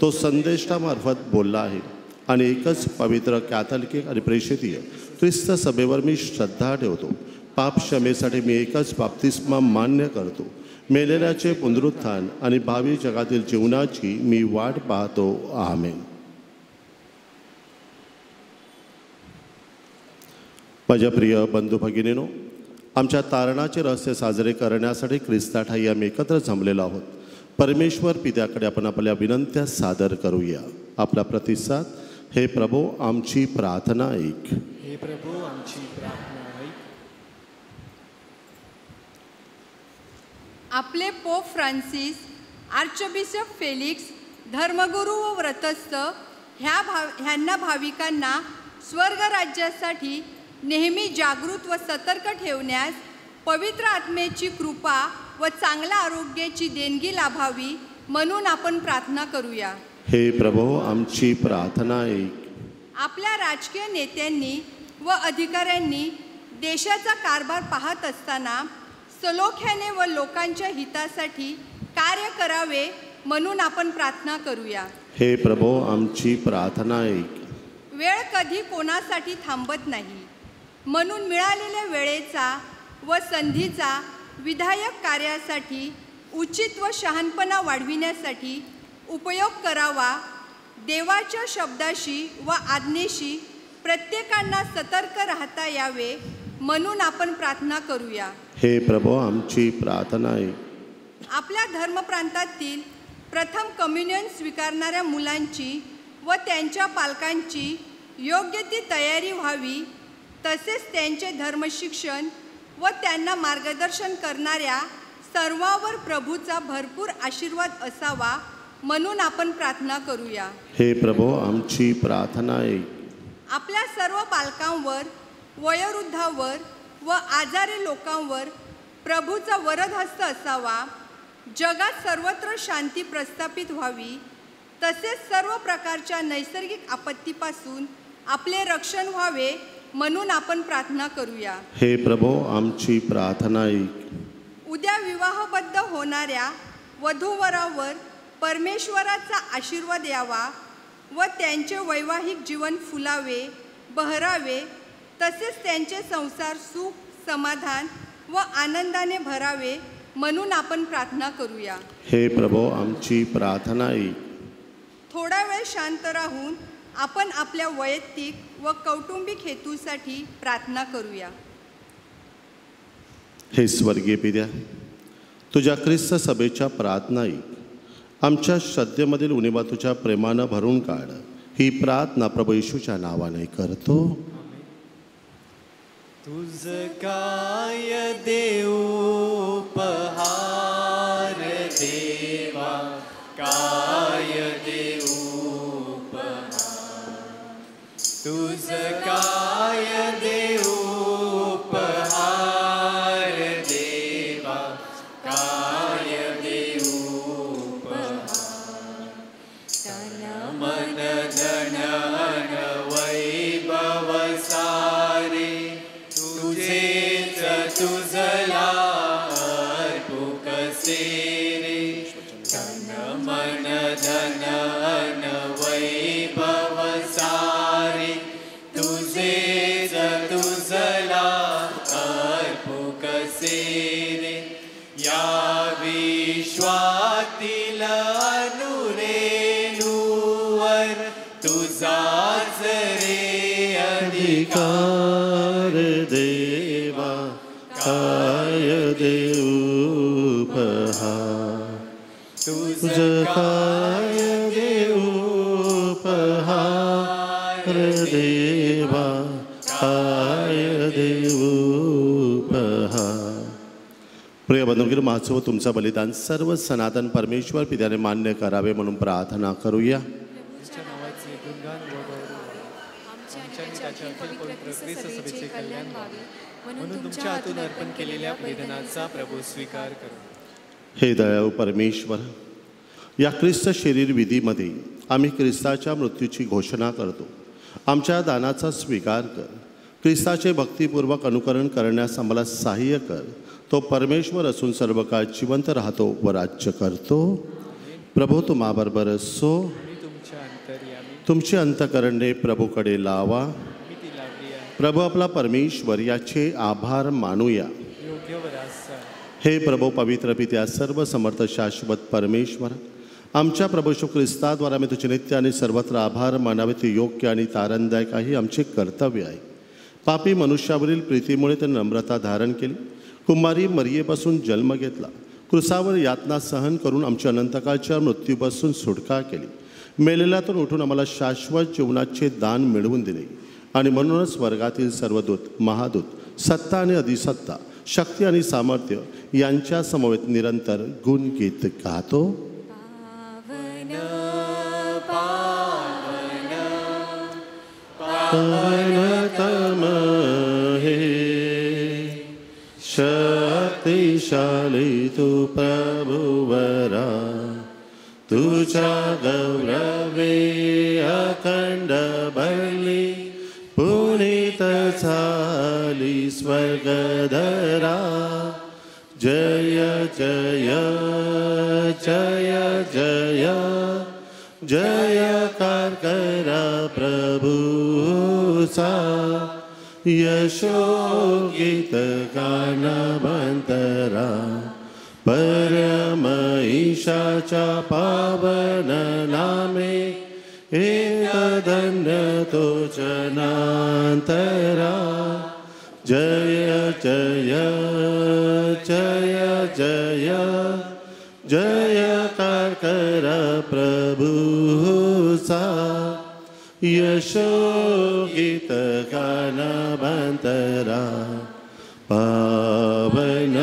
तो संदेशामार्फत बोलला आहे आणि एकच पवित्र कॅथलिक आणि प्रेषितीय ख्रिस्त सभेवर मी श्रद्धा ठेवतो. पाप क्षमेसाठी मी एकच बाप्तिस्मा मान्य करतो. मेलेल्याचे पुनरुत्थान आणि भावी जगातील जीवनाची मी वाट पाहतो. आमेन. माझ्या प्रिय बंधू भगिनीनो, आमच्या तारणाचे रहस्य साजरे करण्यासाठी ख्रिस्ताठाई आम्ही एकत्र जमलेलो आहोत. परमेश्वर पित्याकडे आपण आपल्या विनंत्या सादर करूया. आपला प्रतिसाद. हे प्रभू आमची प्रार्थना ऐक. हे प्रभू आमची प्रार्थना ऐक. आपले पोप फ्रान्सिस, आर्चबिशप फेलिक्स, धर्मगुरू व व्रतस्थ ह्यांना भाविकांना स्वर्ग राज्यासाठी नेहमी जागृत व सतर्क ठेवण्यास पवित्र आत्मेची कृपा व चांगल्या आरोग्याची देणगी लाभावी म्हणून आपण प्रार्थना करूया. हे प्रभू आमची प्रार्थना ऐक. आपल्या राजकीय नेत्यांनी व अधिकाऱ्यांनी देशाचा कारभार पाहत असताना सलोख्याने व लोकांच्या हितासाठी कार्य करावे म्हणून आपण प्रार्थना करूया. हे प्रभू आमची प्रार्थना ऐक. वेळ कधी कोणासाठी थांबत नाही, म्हणून मिळालेल्या वेळेचा व संधीचा विधायक कार्यासाठी उचित व शहाणपणा वाढविण्यासाठी उपयोग करावा. देवाच्या शब्दाशी व आज्ञेशी प्रत्येकांना सतर्क राहता यावे म्हणून आपण प्रार्थना करूया. हे प्रभू आमची प्रार्थना ऐक. आपल्या धर्मप्रांतातील प्रथम कम्युनियन स्वीकारणाऱ्या मुलांची व त्यांच्या पालकांची योग्य ती तयारी व्हावी, तसेच त्यांचे धर्मशिक्षण व त्यांना मार्गदर्शन करणाऱ्या सर्वांवर प्रभूचा भरपूर आशीर्वाद असावा म्हणून आपण प्रार्थना करूया. हे प्रभू आमची प्रार्थना ऐक. आपल्या सर्व बालकांवर, वयोवृद्धांवर व आजारी लोकांवर प्रभूचा वरदहस्त असावा. जगात सर्वत्र शांती प्रस्थापित व्हावी, तसेच सर्व प्रकारच्या नैसर्गिक आपत्तीपासून आपले रक्षण व्हावे म्हणून आपण प्रार्थना करूया. हे प्रभू आमची प्रार्थना ऐक. उद्या विवाहबद्ध होणाऱ्या वधूवरांवर परमेश्वराचा आशीर्वाद यावा व त्यांचे वैवाहिक जीवन फुलावे, बहरावे, तसेच त्यांचे संसार सुख, समाधान व आनंदाने भरावे म्हणून आपण प्रार्थना करूया. हे प्रभो, आमची प्रार्थना ऐक. थोडा वेळ शांत राहून आपण आपल्या वैयक्तिक व कौटुंबिक हेतूसाठी प्रार्थना करूया. हे स्वर्गीय पित्या, तुझ्या ख्रिस्त सभेच्या प्रार्थना ऐक. आमच्या श्रद्धेमधील उणीवा तुझ्या प्रेमानं भरून काढ. ही प्रार्थना प्रभू येशूच्या नावाने करतो. तुझ काय देऊ उपहार देवा, काय देऊ उपहार. तुझ काय देऊ उपहार देवा, काय देऊ उपहार. तन मन धन अन वैभव सारे तुझेच तुझला अर्पू कसे रे. तन मन धन अन वैभव सारे तुझेच तुझला अर्पू कसे रे. या विश्वातील अनुरेणूवर तुझाच रे अधिकार देवा, काय देऊ उपहार. तुझ काय देऊ उपहार देवा, काय देऊ उपहार. प्रिय बंधूंनो, माझं व तुमचं बलिदान सर्व सनातन परमेश्वर पित्याने मान्य करावे म्हणून प्रार्थना करूया. तुझ्या नावाचे गुणगान व गौरव आमच्या आणि त्याच्या अखिल पवित्र ख्रिस्त सभेचे कल्याण व्हावे म्हणून तुमच्या हातून अर्पण केलेल्या बलिदानाचा प्रभू स्वीकार करू. हे दयाळू परमेश्वर, या ख्रिस्त शरीर विधीमध्ये आम्ही ख्रिस्ताच्या मृत्यूची घोषणा करतो. आमच्या दानाचा स्वीकार कर. ख्रिस्ताचे भक्तिपूर्वक अनुकरण करण्यास आम्हाला सहाय्य कर. तो परमेश्वर असून सर्व काळ जिवंत राहतो व राज्य करतो. प्रभू तुम्हाबरोबर असो. तुमच्या अंतर्यामी तुमचे अंतकरणे प्रभूकडे लावा. ती लावली आहे. प्रभू आपला परमेश्वर याचे आभार मानूया. योग्य व रास्त. हे प्रभू पवित्र पित्या, सर्व समर्थ शाश्वत परमेश्वर, आमच्या प्रभू येशू ख्रिस्ताद्वारा आम्ही तुझे नित्य आणि सर्वत्र आभार मानावे ते योग्य आणि तारणदायक आहे. आमचे कर्तव्य आहे. पापी मनुष्यावरील प्रीतीमुळे त्याने नम्रता धारण केली. कुमारी मरियेपासून जन्म घेतला. क्रुसावर यातना सहन करून आमच्या अनंतकाळच्या मृत्यूपासून सुटका केली. मेलेल्यातून उठून आम्हाला शाश्वत जीवनाचे दान मिळवून दिले. आणि म्हणूनच स्वर्गातील सर्व दूत, महादूत, सत्ता आणि अधिसत्ता, शक्ती आणि सामर्थ्य यांच्या समवेत निरंतर गुणगीत गातो. पावनतम हे शक्तिशाली तू प्रभुवरा. तुझ्या गौरवे अखंड बली पुनीत झाली स्वर्गधरा. जय जय जय जय जयकार करा प्रभूचा. यशोगीत गाणवंतरा. परम ईशाच्या पावन नामे एक धन्य तो जनांतरा. जय जय जय जय जयकार करा प्रभूचा. यशोगीत गाणवंतरा. पावन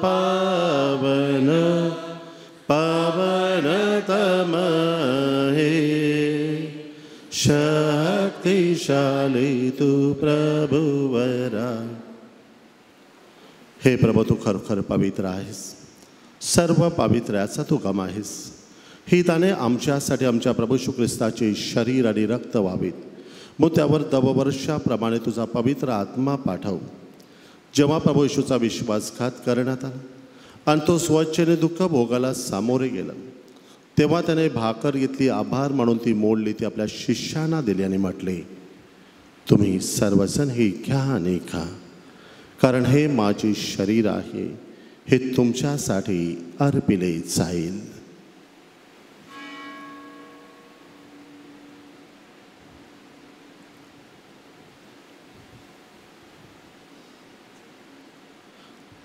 पावन पावनतम हे शक्तिशाली तू प्रभुवरा. हे प्रभू, तू खरोखर पवित्र आहेस. सर्व पावित्र्याचा तू गम आहेस. ही दाने आमच्यासाठी आमच्या प्रभू येशू ख्रिस्ताचे शरीर आणि रक्त व्हावीत. मग त्यावर दववर्षाप्रमाणे तुझा पवित्र आत्मा पाठव. जेव्हा प्रभू येशूचा विश्वासघात करण्यात आला आणि तो स्वच्छेने दुःख भोगाला सामोरे गेला, तेव्हा त्याने भाकर घेतली, आभार मानून ती मोडली, ती आपल्या शिष्यांना दिली आणि म्हटले, तुम्ही सर्वजण हे घ्या आणि खा, कारण हे माझे शरीर आहे हे तुमच्यासाठी अर्पिले जाईल.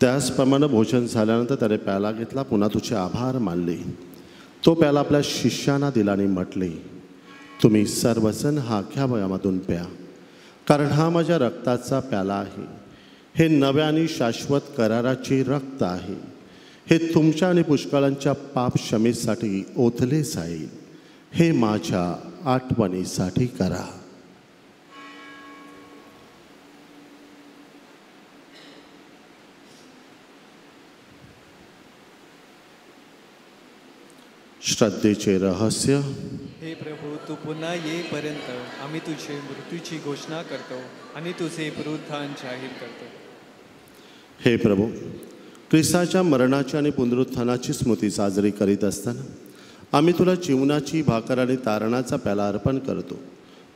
त्याचप्रमाणे भोजन झाल्यानंतर त्याने प्याला घेतला, पुन्हा तुझे आभार मानले. तो प्याला आपल्या शिष्यांना दिला आणि म्हटले, तुम्ही सर्वजण हा घ्या यामधून प्या, कारण हा माझ्या रक्ताचा प्याला आहे. हे नव्या आणि शाश्वत कराराचे रक्त आहे. हे तुमच्या आणि पुष्कळांच्या पाप क्षमेसाठी ओतले जाईल. हे माझ्या आठवणीसाठी करा. श्रद्धेचे रहस्य. हे प्रभू, तू पुन्हा येईपर्यंत आम्ही तुझे मृत्यूची घोषणा करतो आणि तुझे पुनरुत्थान जाहीर करतो. हे प्रभू, ख्रिस्ताच्या मरणाची आणि पुनरुत्थानाची स्मृती साजरी करीत असताना आम्ही तुला जीवनाची भाकर आणि तारणाचा प्याला अर्पण करतो.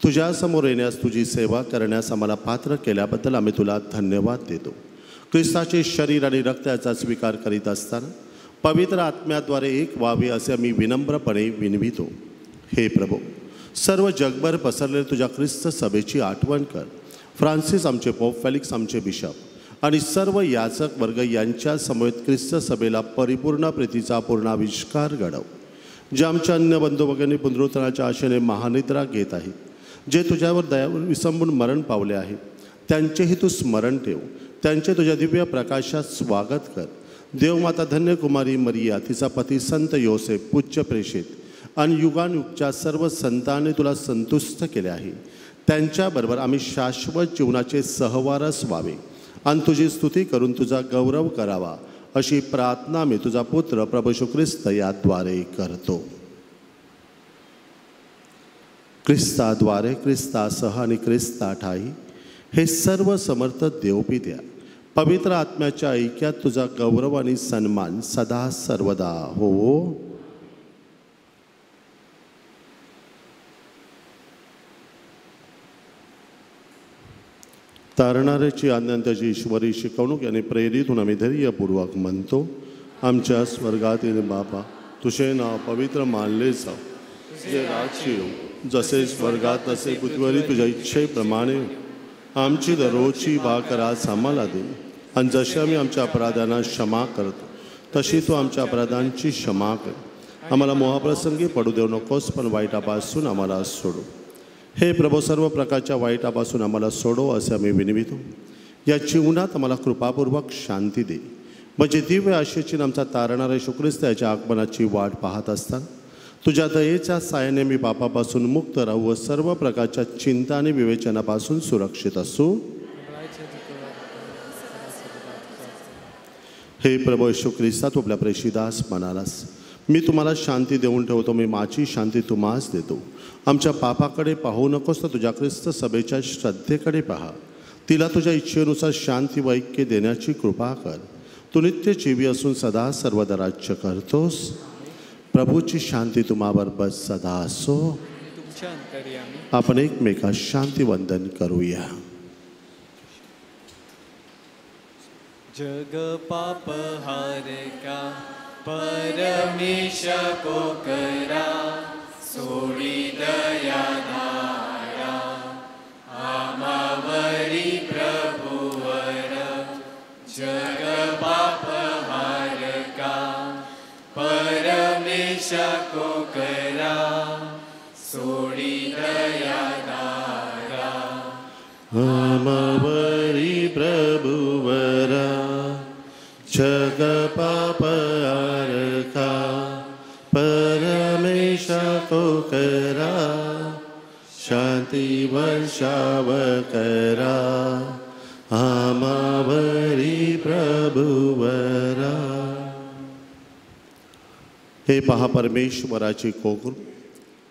तुझ्यासमोर येण्यास, तुझी सेवा करण्यास आम्हाला पात्र केल्याबद्दल आम्ही तुला धन्यवाद देतो. ख्रिस्ताचे शरीर आणि रक्त याचा स्वीकार करीत असताना पवित्र आत्म्याद्वारे एक व्हावे असे आम्ही विनम्रपणे विनवितो. हे प्रभू, सर्व जगभर पसरलेल्या तुझ्या ख्रिस्त सभेची आठवण कर. फ्रान्सिस आमचे पोप, फेलिक्स आमचे बिशप आणि सर्व याचक वर्ग यांच्या समवेत ख्रिस्त सभेला परिपूर्ण प्रीतीचा पूर्णाविष्कार घडव. जे आमच्या अन्य बंधू भगिनी पुनरुत्थानाच्या आशेने महानिद्रा घेत आहेत, जे तुझ्यावर दयावर विसंबून मरण पावले आहेत, त्यांचेही तू स्मरण ठेव. त्यांचे तुझ्या दिव्य प्रकाशात स्वागत कर. देवमाता धन्य कुमारी मरिया, तिचा पती संत योसेफ, पूज्य प्रेषित आणि युगानुयुगच्या सर्व संतांनी तुला संतुष्ट केले आहे. त्यांच्याबरोबर आम्ही शाश्वत जीवनाचे सहवारस व्हावे आणि तुझी स्तुती करून तुझा गौरव करावा, अशी प्रार्थना मी तुझा पुत्र प्रभू येशू ख्रिस्त याद्वारे करतो. ख्रिस्ताद्वारे, ख्रिस्तासह आणि ख्रिस्ताठाई हे सर्व समर्थ देवपित्या पवित्र आत्म्याच्या ऐक्यात तुझा गौरव आणि सन्मान सदा सर्वदा हो. तारणाऱ्याची आज्ञा त्याची ईश्वरी शिकवणूक यांनी प्रेरित होऊन आम्ही धैर्यपूर्वक म्हणतो. आमच्या स्वर्गातील बापा, तुझे नाव पवित्र मानले जाव. तुझे राज्य येऊ, जसे स्वर्गात तसे पृथ्वीवरी तुझ्या इच्छेप्रमाणे हो. आमची दररोजची भाकर आज आम्हाला दे, आणि जशी आम्ही आमच्या अपराधांना क्षमा करतो तशी तू आमच्या अपराधांची क्षमा कर. आम्हाला मोहाप्रसंगी पडू देऊ नकोस, पण वाईटापासून आम्हाला सोडू. हे प्रभू, सर्व प्रकारच्या वाईटापासून आम्हाला सोडो असे आम्ही विनवितो. या जीवनात आम्हाला कृपापूर्वक शांती दे, म्हणजे दिव्य आशेची आमचा तारणारा येशू ख्रिस्त याच्या आगमनाची वाट पाहत असताना तुझ्या दयेच्या साहाय्याने मी पापापासून मुक्त राहू व सर्व प्रकारच्या चिंता आणि विवेचनापासून सुरक्षित असू. हे प्रभू येशू ख्रिस्ता, तू आपल्या प्रेषिदास म्हणालास, मी तुम्हाला शांती देऊन ठेवतो, मी माझी शांती तुम्हास देतो. आमच्या पापाकडे पाहू नकोस, तर तुझ्या ख्रिस्त सभेच्या श्रद्धेकडे पहा. तिला तुझ्या इच्छेनुसार शांती व ऐक्य देण्याची कृपा कर. तू नित्य जीवी असून सदा सर्वदा राज्य करतोस. प्रभूची शांती तुम्हाबरोबर सदा असो. तुमच्या अंतर्यामी आपण एकमेकास शांती वंदन करूया. जग पाप हारका परमेश को करा, सोडी दया धारा आमावरी प्रभुवर. जग पाप हारका परमेश को करा, सोडी दया धारा आमावरी प्रभुवरा. जग पाप हारका परमेश को करा, शांती वर्षाव करा आमावरी प्रभुवरा. हे पहा परमेश्वराची कोकरू,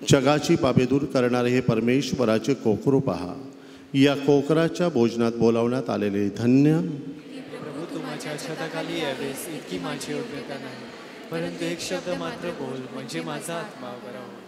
जगाची पापे दूर करणारे हे परमेश्वराचे कोकरू पहा. या कोकराच्या भोजनात बोलावण्यात आलेले धन्य. प्रभू, तू माझ्या छताखाली यावेस इतकी माझी योग्यता नाही, परंतु एक शब्द मात्र बोल, म्हणजे माझा आत्मा बरा होईल.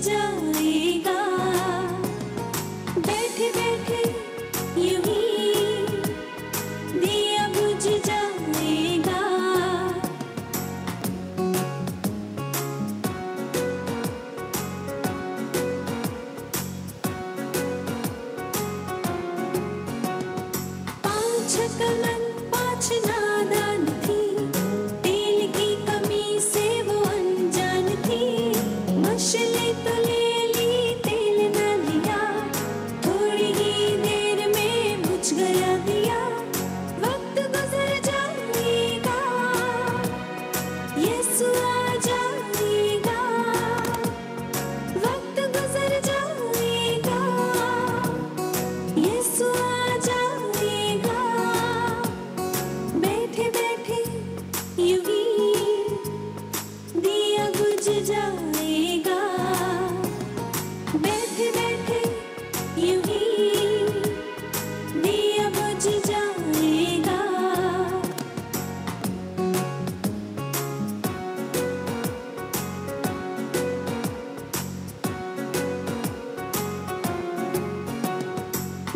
जाएगा, बैठे बैठे यूं ही दिया बुझ जाएगा। पाँच कमन पाँच नादान थी, तेल की कमी से वो अनजान थी। मशले तो ले ली तेल न लिया, थोड़ी ही देर में बुझ गया दिया। वक्त गुजर जाएगा, यीशु आ जाएगा। वक्त गुजर जाएगा, यीशु आ जाएगा। बैठे बैठे यूं ही दिया बुझ जाएगा, बैठे बैठे यूं ही दिया बुझ जाएगा।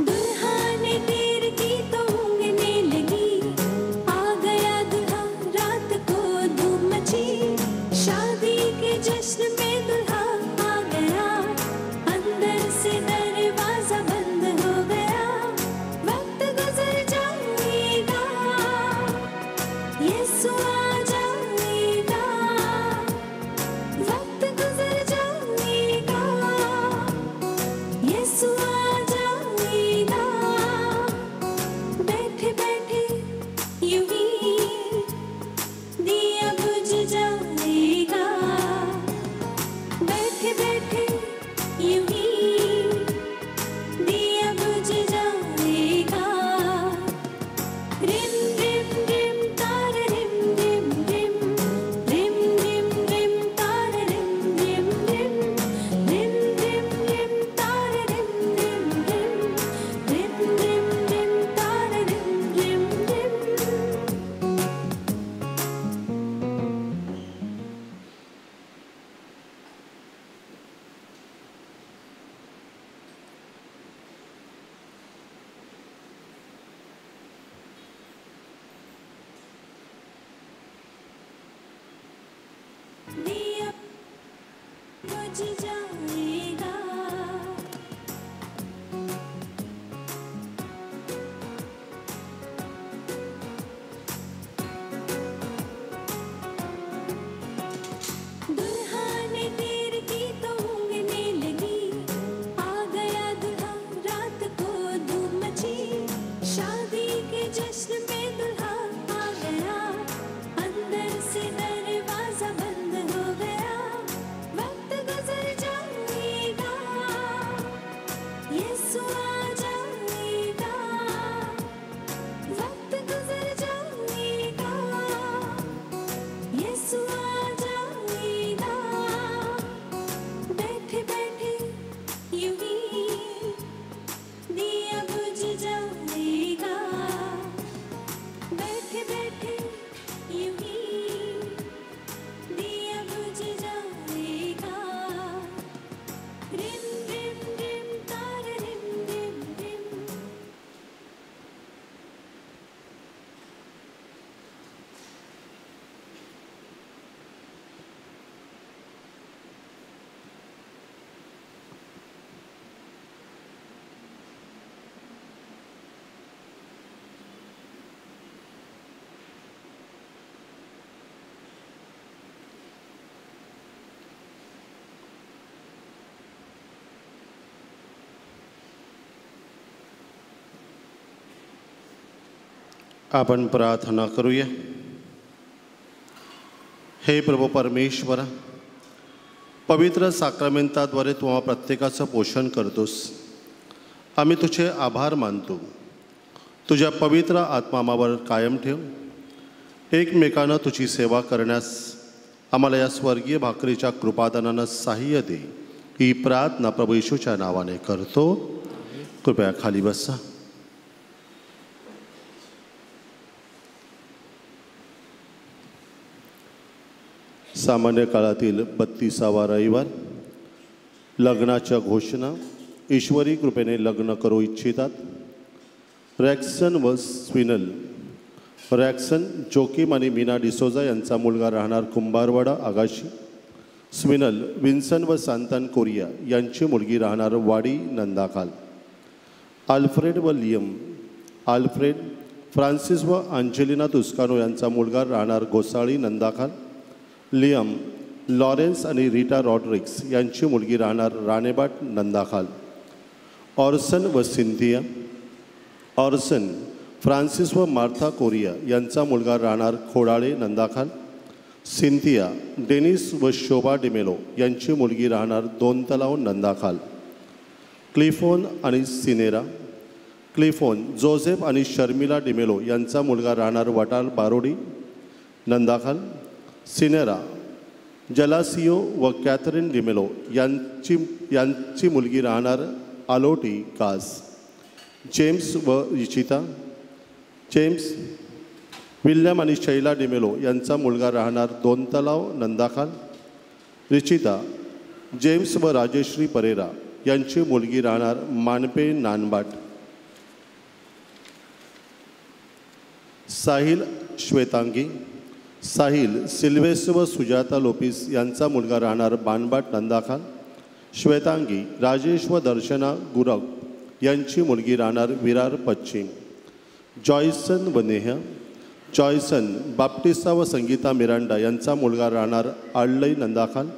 दुल्हा ने देर की तो ऊँघने लगी, आ गया दुल्हा रात को धूम मची। शादी के जश्न में दुल्हा आ गया, अंदर से दरवाजा बंद हो गया। वक्त गुजर जाएगा, यीशु आ जाएगा। वक्त गुजर जाएगा, यीशु आ जाएगा। बैठे बैठे यूं ही दिया बुझ जाएगा, बैठे बैठे यूं ही दिया बुझ जाएगा। रिम रिम रिम तार रिम रिम रिम, रिम रिम रिम तार रिम रिम रिम, रिम रिम रिम तार रिम रिम रिम, रिम रिम रिम तार रिम रिम रिम। दिया बुझ जाएगा, दुल्हा ने देर की तो ऊँघने लगी, आ गया दुल्हा रात को धूम मची। शादी के जश्न में दुल्हा आ गया, अंदर से दरवाजा बंद हो गया। वक्त गुजर जाएगा, यीशु आ जाएगा। वक्त गुजर जाएगा, यीशु आ जाएगा। बैठे बैठे यूं ही दिया बुझ जाएगा, बैठे बैठे यूं ही दिया बुझ जाएगा। रिम रिम रिम तार रिम रिम रिम। आपण प्रार्थना करूया. हे प्रभू परमेश्वरा, पवित्र साक्रामेंटाद्वारे तू आम्हा प्रत्येकाचं पोषण करतोस. आम्ही तुझे आभार मानतो. तुझ्या पवित्र आत्मा आम्हावर कायम ठेव. एकमेकांना तुझी सेवा करण्यास आम्हाला या स्वर्गीय भाकरीच्या कृपादानानं सहाय्य दे. ही प्रार्थना प्रभू येशूच्या नावाने करतो. कृपया खाली बसा. सामान्य काळातील 32वा रविवार लग्नाच्या घोषणा. ईश्वरी कृपेने लग्न करू इच्छितात रॅक्सन व स्विनल. रॅक्सन जोकिम आणि मीना डिसोजा यांचा मुलगा राहणार कुंभारवाडा आगाशी. स्विनल विन्सन व सांतान कोरिया यांची मुलगी राहणार वाडी नंदाखाल. आल्फ्रेड व लियम. आल्फ्रेड फ्रान्सिस व अंजेलिना तुस्कानो यांचा मुलगा राहणार गोसाळी नंदाखाल. लियम लॉरेन्स आणि रीटा रॉड्रिक्स यांची मुलगी राहणार राणेबाट नंदाखाल. ऑर्सन व सिंथिया. ऑर्सन फ्रान्सिस व मार्था कोरिया यांचा मुलगा राहणार खोडाळे नंदाखाल. सिंथिया डेनिस व शोभा डिमेलो यांची मुलगी राहणार दोन तलाव नंदाखाल. क्लिफोन आणि सिनेरा. क्लिफोन जोसेफ आणि शर्मिला डिमेलो यांचा मुलगा राहणार वटाल बारोडी नंदाखाल. सिनेरा जलासियो व कॅथरीन डिमेलो यांची मुलगी राहणार आलोटी कास. जेम्स व इशिता. जेम्स विल्यम आणि शैला डिमेलो यांचा मुलगा राहणार दोन तलाव नंदाखाल. रिचिता जेम्स व राजेश्री परेरा यांची मुलगी राहणार मानपे नानबाट. साहिल श्वेतांगी. साहिल सिल्वेस व सुजाता लोपिस यांचा मुलगा राहणार बानबाट नंदाखाल. श्वेतांगी राजेश व दर्शना गुरग यांची मुलगी राहणार विरार पश्चिम. जॉयसन व नेहा. जॉयसन बाप्टिस्ता व संगीता मिरांडा यांचा मुलगा राहणार आळलई नंदाखाल.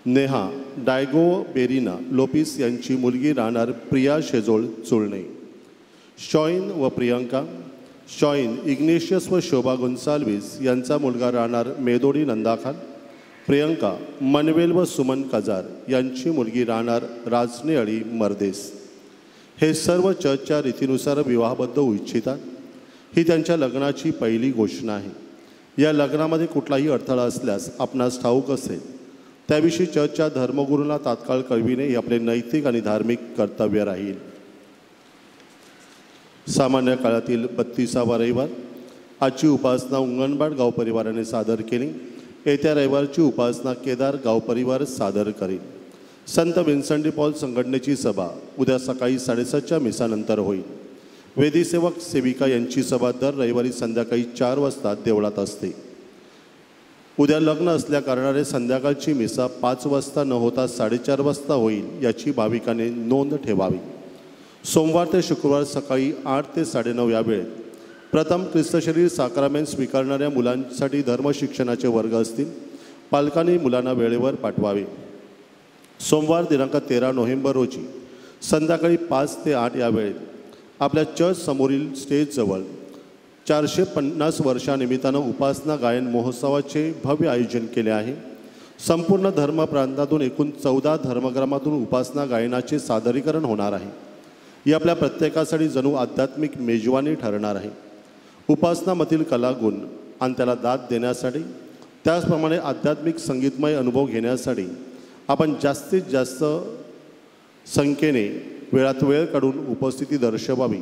नेहा डायगो बेरिना लोपिस यांची मुलगी राहणार प्रिया शेजोळ चुळणे. शॉईन व प्रियंका. शॉईन इग्नेशियस व शोभा गोन्साल्विस यांचा मुलगा राहणार मेदोडी नंदाखाल. प्रियंका मनवेल व सुमन कजार यांची मुलगी राहणार राजनेअळी मर्देस. हे सर्व चर्चच्या रीतीनुसार विवाहबद्ध होऊ इच्छितात. ही त्यांच्या लग्नाची पहिली घोषणा आहे. या लग्नामध्ये कुठलाही अडथळा असल्यास आपणास ठाऊक असेल त्याविषयी चर्चच्या धर्मगुरूंना तात्काळ कळविणे हे आपले नैतिक आणि धार्मिक कर्तव्य राहील. सामान्य काळातील 32वा रविवार. आजची उपासना उंगणबाट गाव परिवाराने सादर केली. येत्या रविवारची उपासना केदार गाव परिवार सादर करेल. संत विन्सन डी पॉल संघटनेची सभा उद्या सकाळी 7:30च्या मिसानंतर होईल. वेदी सेवक सेविका यांची सभा दर रविवारी संध्याकाळी 4 वाजता देवळात असते. उद्या लग्न असल्या कारणाने संध्याकाळची मिसा 5 वाजता न होता 4:30 वाजता होईल याची भाविकाने नोंद ठेवावी. सोमवार ते शुक्रवार सकाळी 8 ते 9:30 या वेळेत प्रथम ख्रिस्तशरीर साक्रामेंट स्वीकारणाऱ्या मुलांसाठी धर्मशिक्षणाचे वर्ग असतील. पालकांनी मुलांना वेळेवर पाठवावे. सोमवार दिनांक 13 नोव्हेंबर रोजी संध्याकाळी 5 ते 8 या वेळेत आपल्या चर्च समोरील स्टेजजवळ 450 वर्षानिमित्तानं उपासना गायन महोत्सवाचे भव्य आयोजन केले आहे. संपूर्ण धर्म प्रांतातून एकूण 14 धर्मग्रामातून उपासना गायनाचे सादरीकरण होणार आहे. ही आपल्या प्रत्येकासाठी जणू आध्यात्मिक मेजवानी ठरणार आहे. उपासनामधील कलागुण आणि त्याला दाद देण्यासाठी त्याचप्रमाणे आध्यात्मिक संगीतमय अनुभव घेण्यासाठी आपण जास्तीत जास्त संख्येने वेळात वेळ काढून उपस्थिती दर्शवावी.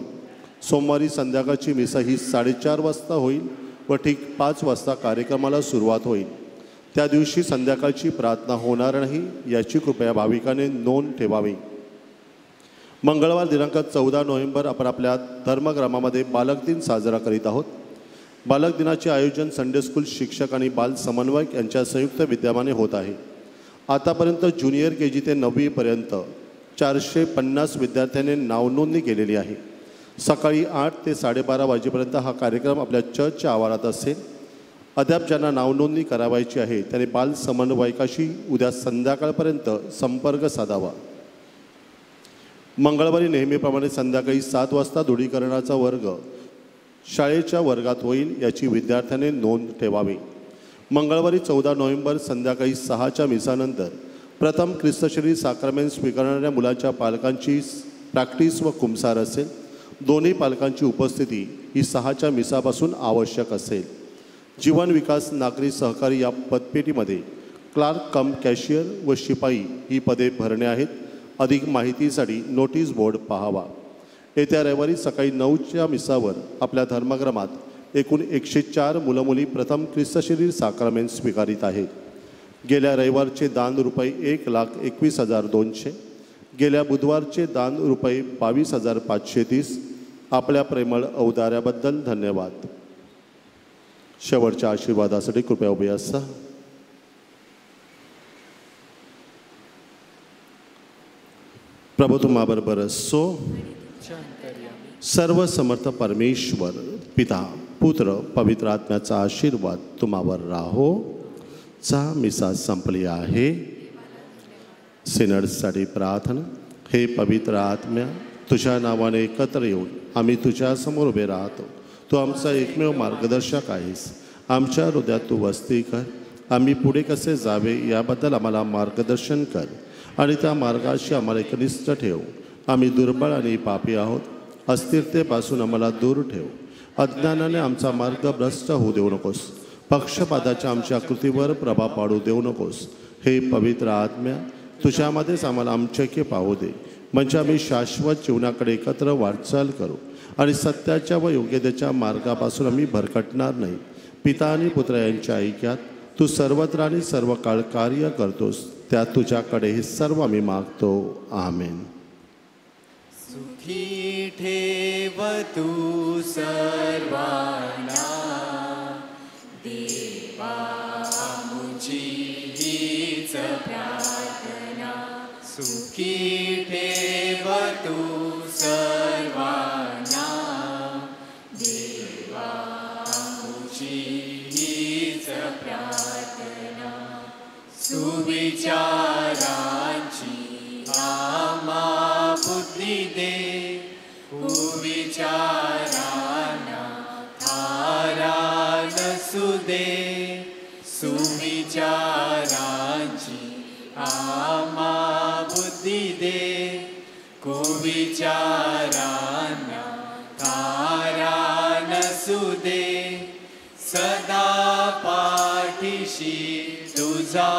सोमवारी संध्याकाळची मिसा ही 4:30 वाजता होईल व ठीक 5 वाजता कार्यक्रमाला सुरुवात होईल. त्या दिवशी संध्याकाळची प्रार्थना होणार नाही याची कृपया भाविकाने नोंद ठेवावी. मंगळवार दिनांक 14 नोव्हेंबर आपण आपल्या धर्मग्रामामध्ये बालक दिन साजरा करीत आहोत. बालक दिनाचे आयोजन संडे स्कूल शिक्षक आणि बाल समन्वयक यांच्या संयुक्त विद्यमाने होत आहे. आतापर्यंत ज्युनियर KG ते 9वीपर्यंत 450 विद्यार्थ्यांनी नावनोंदणी केलेली आहे. सकाळी 8 ते 12:30 वाजेपर्यंत हा कार्यक्रम आपल्या चर्चच्या आवारात असेल. अद्याप ज्यांना नावनोंदणी करावायची आहे त्यांनी बाल समन्वयकाशी उद्या संध्याकाळपर्यंत संपर्क साधावा. मंगळवारी नेहमीप्रमाणे संध्याकाळी 7 वाजता दृढीकरणाचा वर्ग शाळेच्या वर्गात होईल याची विद्यार्थ्याने नोंद ठेवावी. मंगळवारी 14 नोव्हेंबर संध्याकाळी 6च्या मिसानंतर प्रथम ख्रिस्तशरीर साक्रामेंट स्वीकारणाऱ्या मुलांच्या पालकांची प्रॅक्टिस व कुमसार असेल. दोन्ही पालकांची उपस्थिती ही 6च्या मिसापासून आवश्यक असेल. जीवन विकास नागरी सहकारी या पदपेटीमध्ये क्लार्क कम कॅशियर व शिपाई ही पदे भरणे आहेत. अधिक माहितीसाठी नोटीस बोर्ड पाहावा. येत्या रविवारी सकाळी 9च्या मिसावर आपल्या धर्मग्रामात एकूण 104 मुलं मुली प्रथम ख्रिस्तशरीर साक्रामेंट स्वीकारित आहेत. गेल्या रविवारचे दान रुपये 1,21,200, गेल्या बुधवारचे दान रुपये 22,530. आपल्या प्रेमळ औदार्याबद्दल धन्यवाद. शेवटच्या आशीर्वादासाठी कृपया उभे असा. प्रभू तुम्हाबरोबर असो. सर्व समर्थ परमेश्वर पिता पुत्र पवित्र आत्म्याचा आशीर्वाद तुम्हावर राहो. चा मिसा संपली आहे. सिनड्ससाठी प्रार्थना. हे पवित्र आत्म्या, तुझ्या नावाने एकत्र येऊन आम्ही तुझ्यासमोर उभे राहतो. तू आमचा एकमेव मार्गदर्शक आहेस. आमच्या हृदयात तू वस्ती कर. आम्ही पुढे कसे जावे याबद्दल आम्हाला मार्गदर्शन कर आणि त्या मार्गाशी आम्हाला एकनिष्ठ ठेव. आम्ही दुर्बळ आणि पापी आहोत. अस्थिरतेपासून आम्हाला दूर ठेव. अज्ञानाने आमचा मार्ग भ्रष्ट होऊ देऊ नकोस. पक्षपाताच्या आमच्या कृतीवर प्रभाव पाडू देऊ नकोस. हे पवित्र आत्म्या, तुझ्यामध्येच आम्हाला आमचेके पाहू दे, म्हणजे आम्ही शाश्वत जीवनाकडे एकत्र वाटचाल करू आणि सत्याच्या व योग्यतेच्या मार्गापासून आम्ही भरकटणार नाही. पिता आणि पुत्र यांच्या ऐक्यात तू सर्वत्र आणि सर्व काळ कार्य करतोस, त्यात तुझ्याकडे हे सर्व आम्ही मागतो. आमेन. सुखी ठेव तू सर्वांना, देवा आमुची हीच प्रार्थना. सुखी ठेव तू सर्वांना, देवा आमुची हीच प्रार्थना. सुविचारांची आम्हा बुद्धी दे, कुविचारांना थारा नसू दे. सुविचारांची आम्हा बुद्धी दे, कुविचारांना थारा नसू दे. सदा पाठीशी तुझा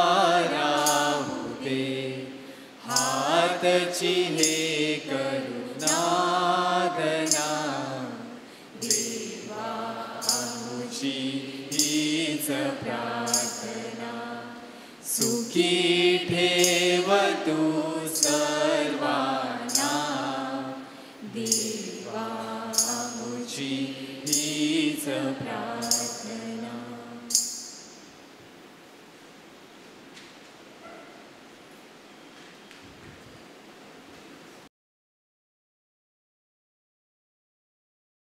राहू दे, हातची हे करुणादना. देवा आमुची हीच प्रार्थना. सुखी ठेव तू सर्वांना, देवा आमुची हीच प्रार्थना.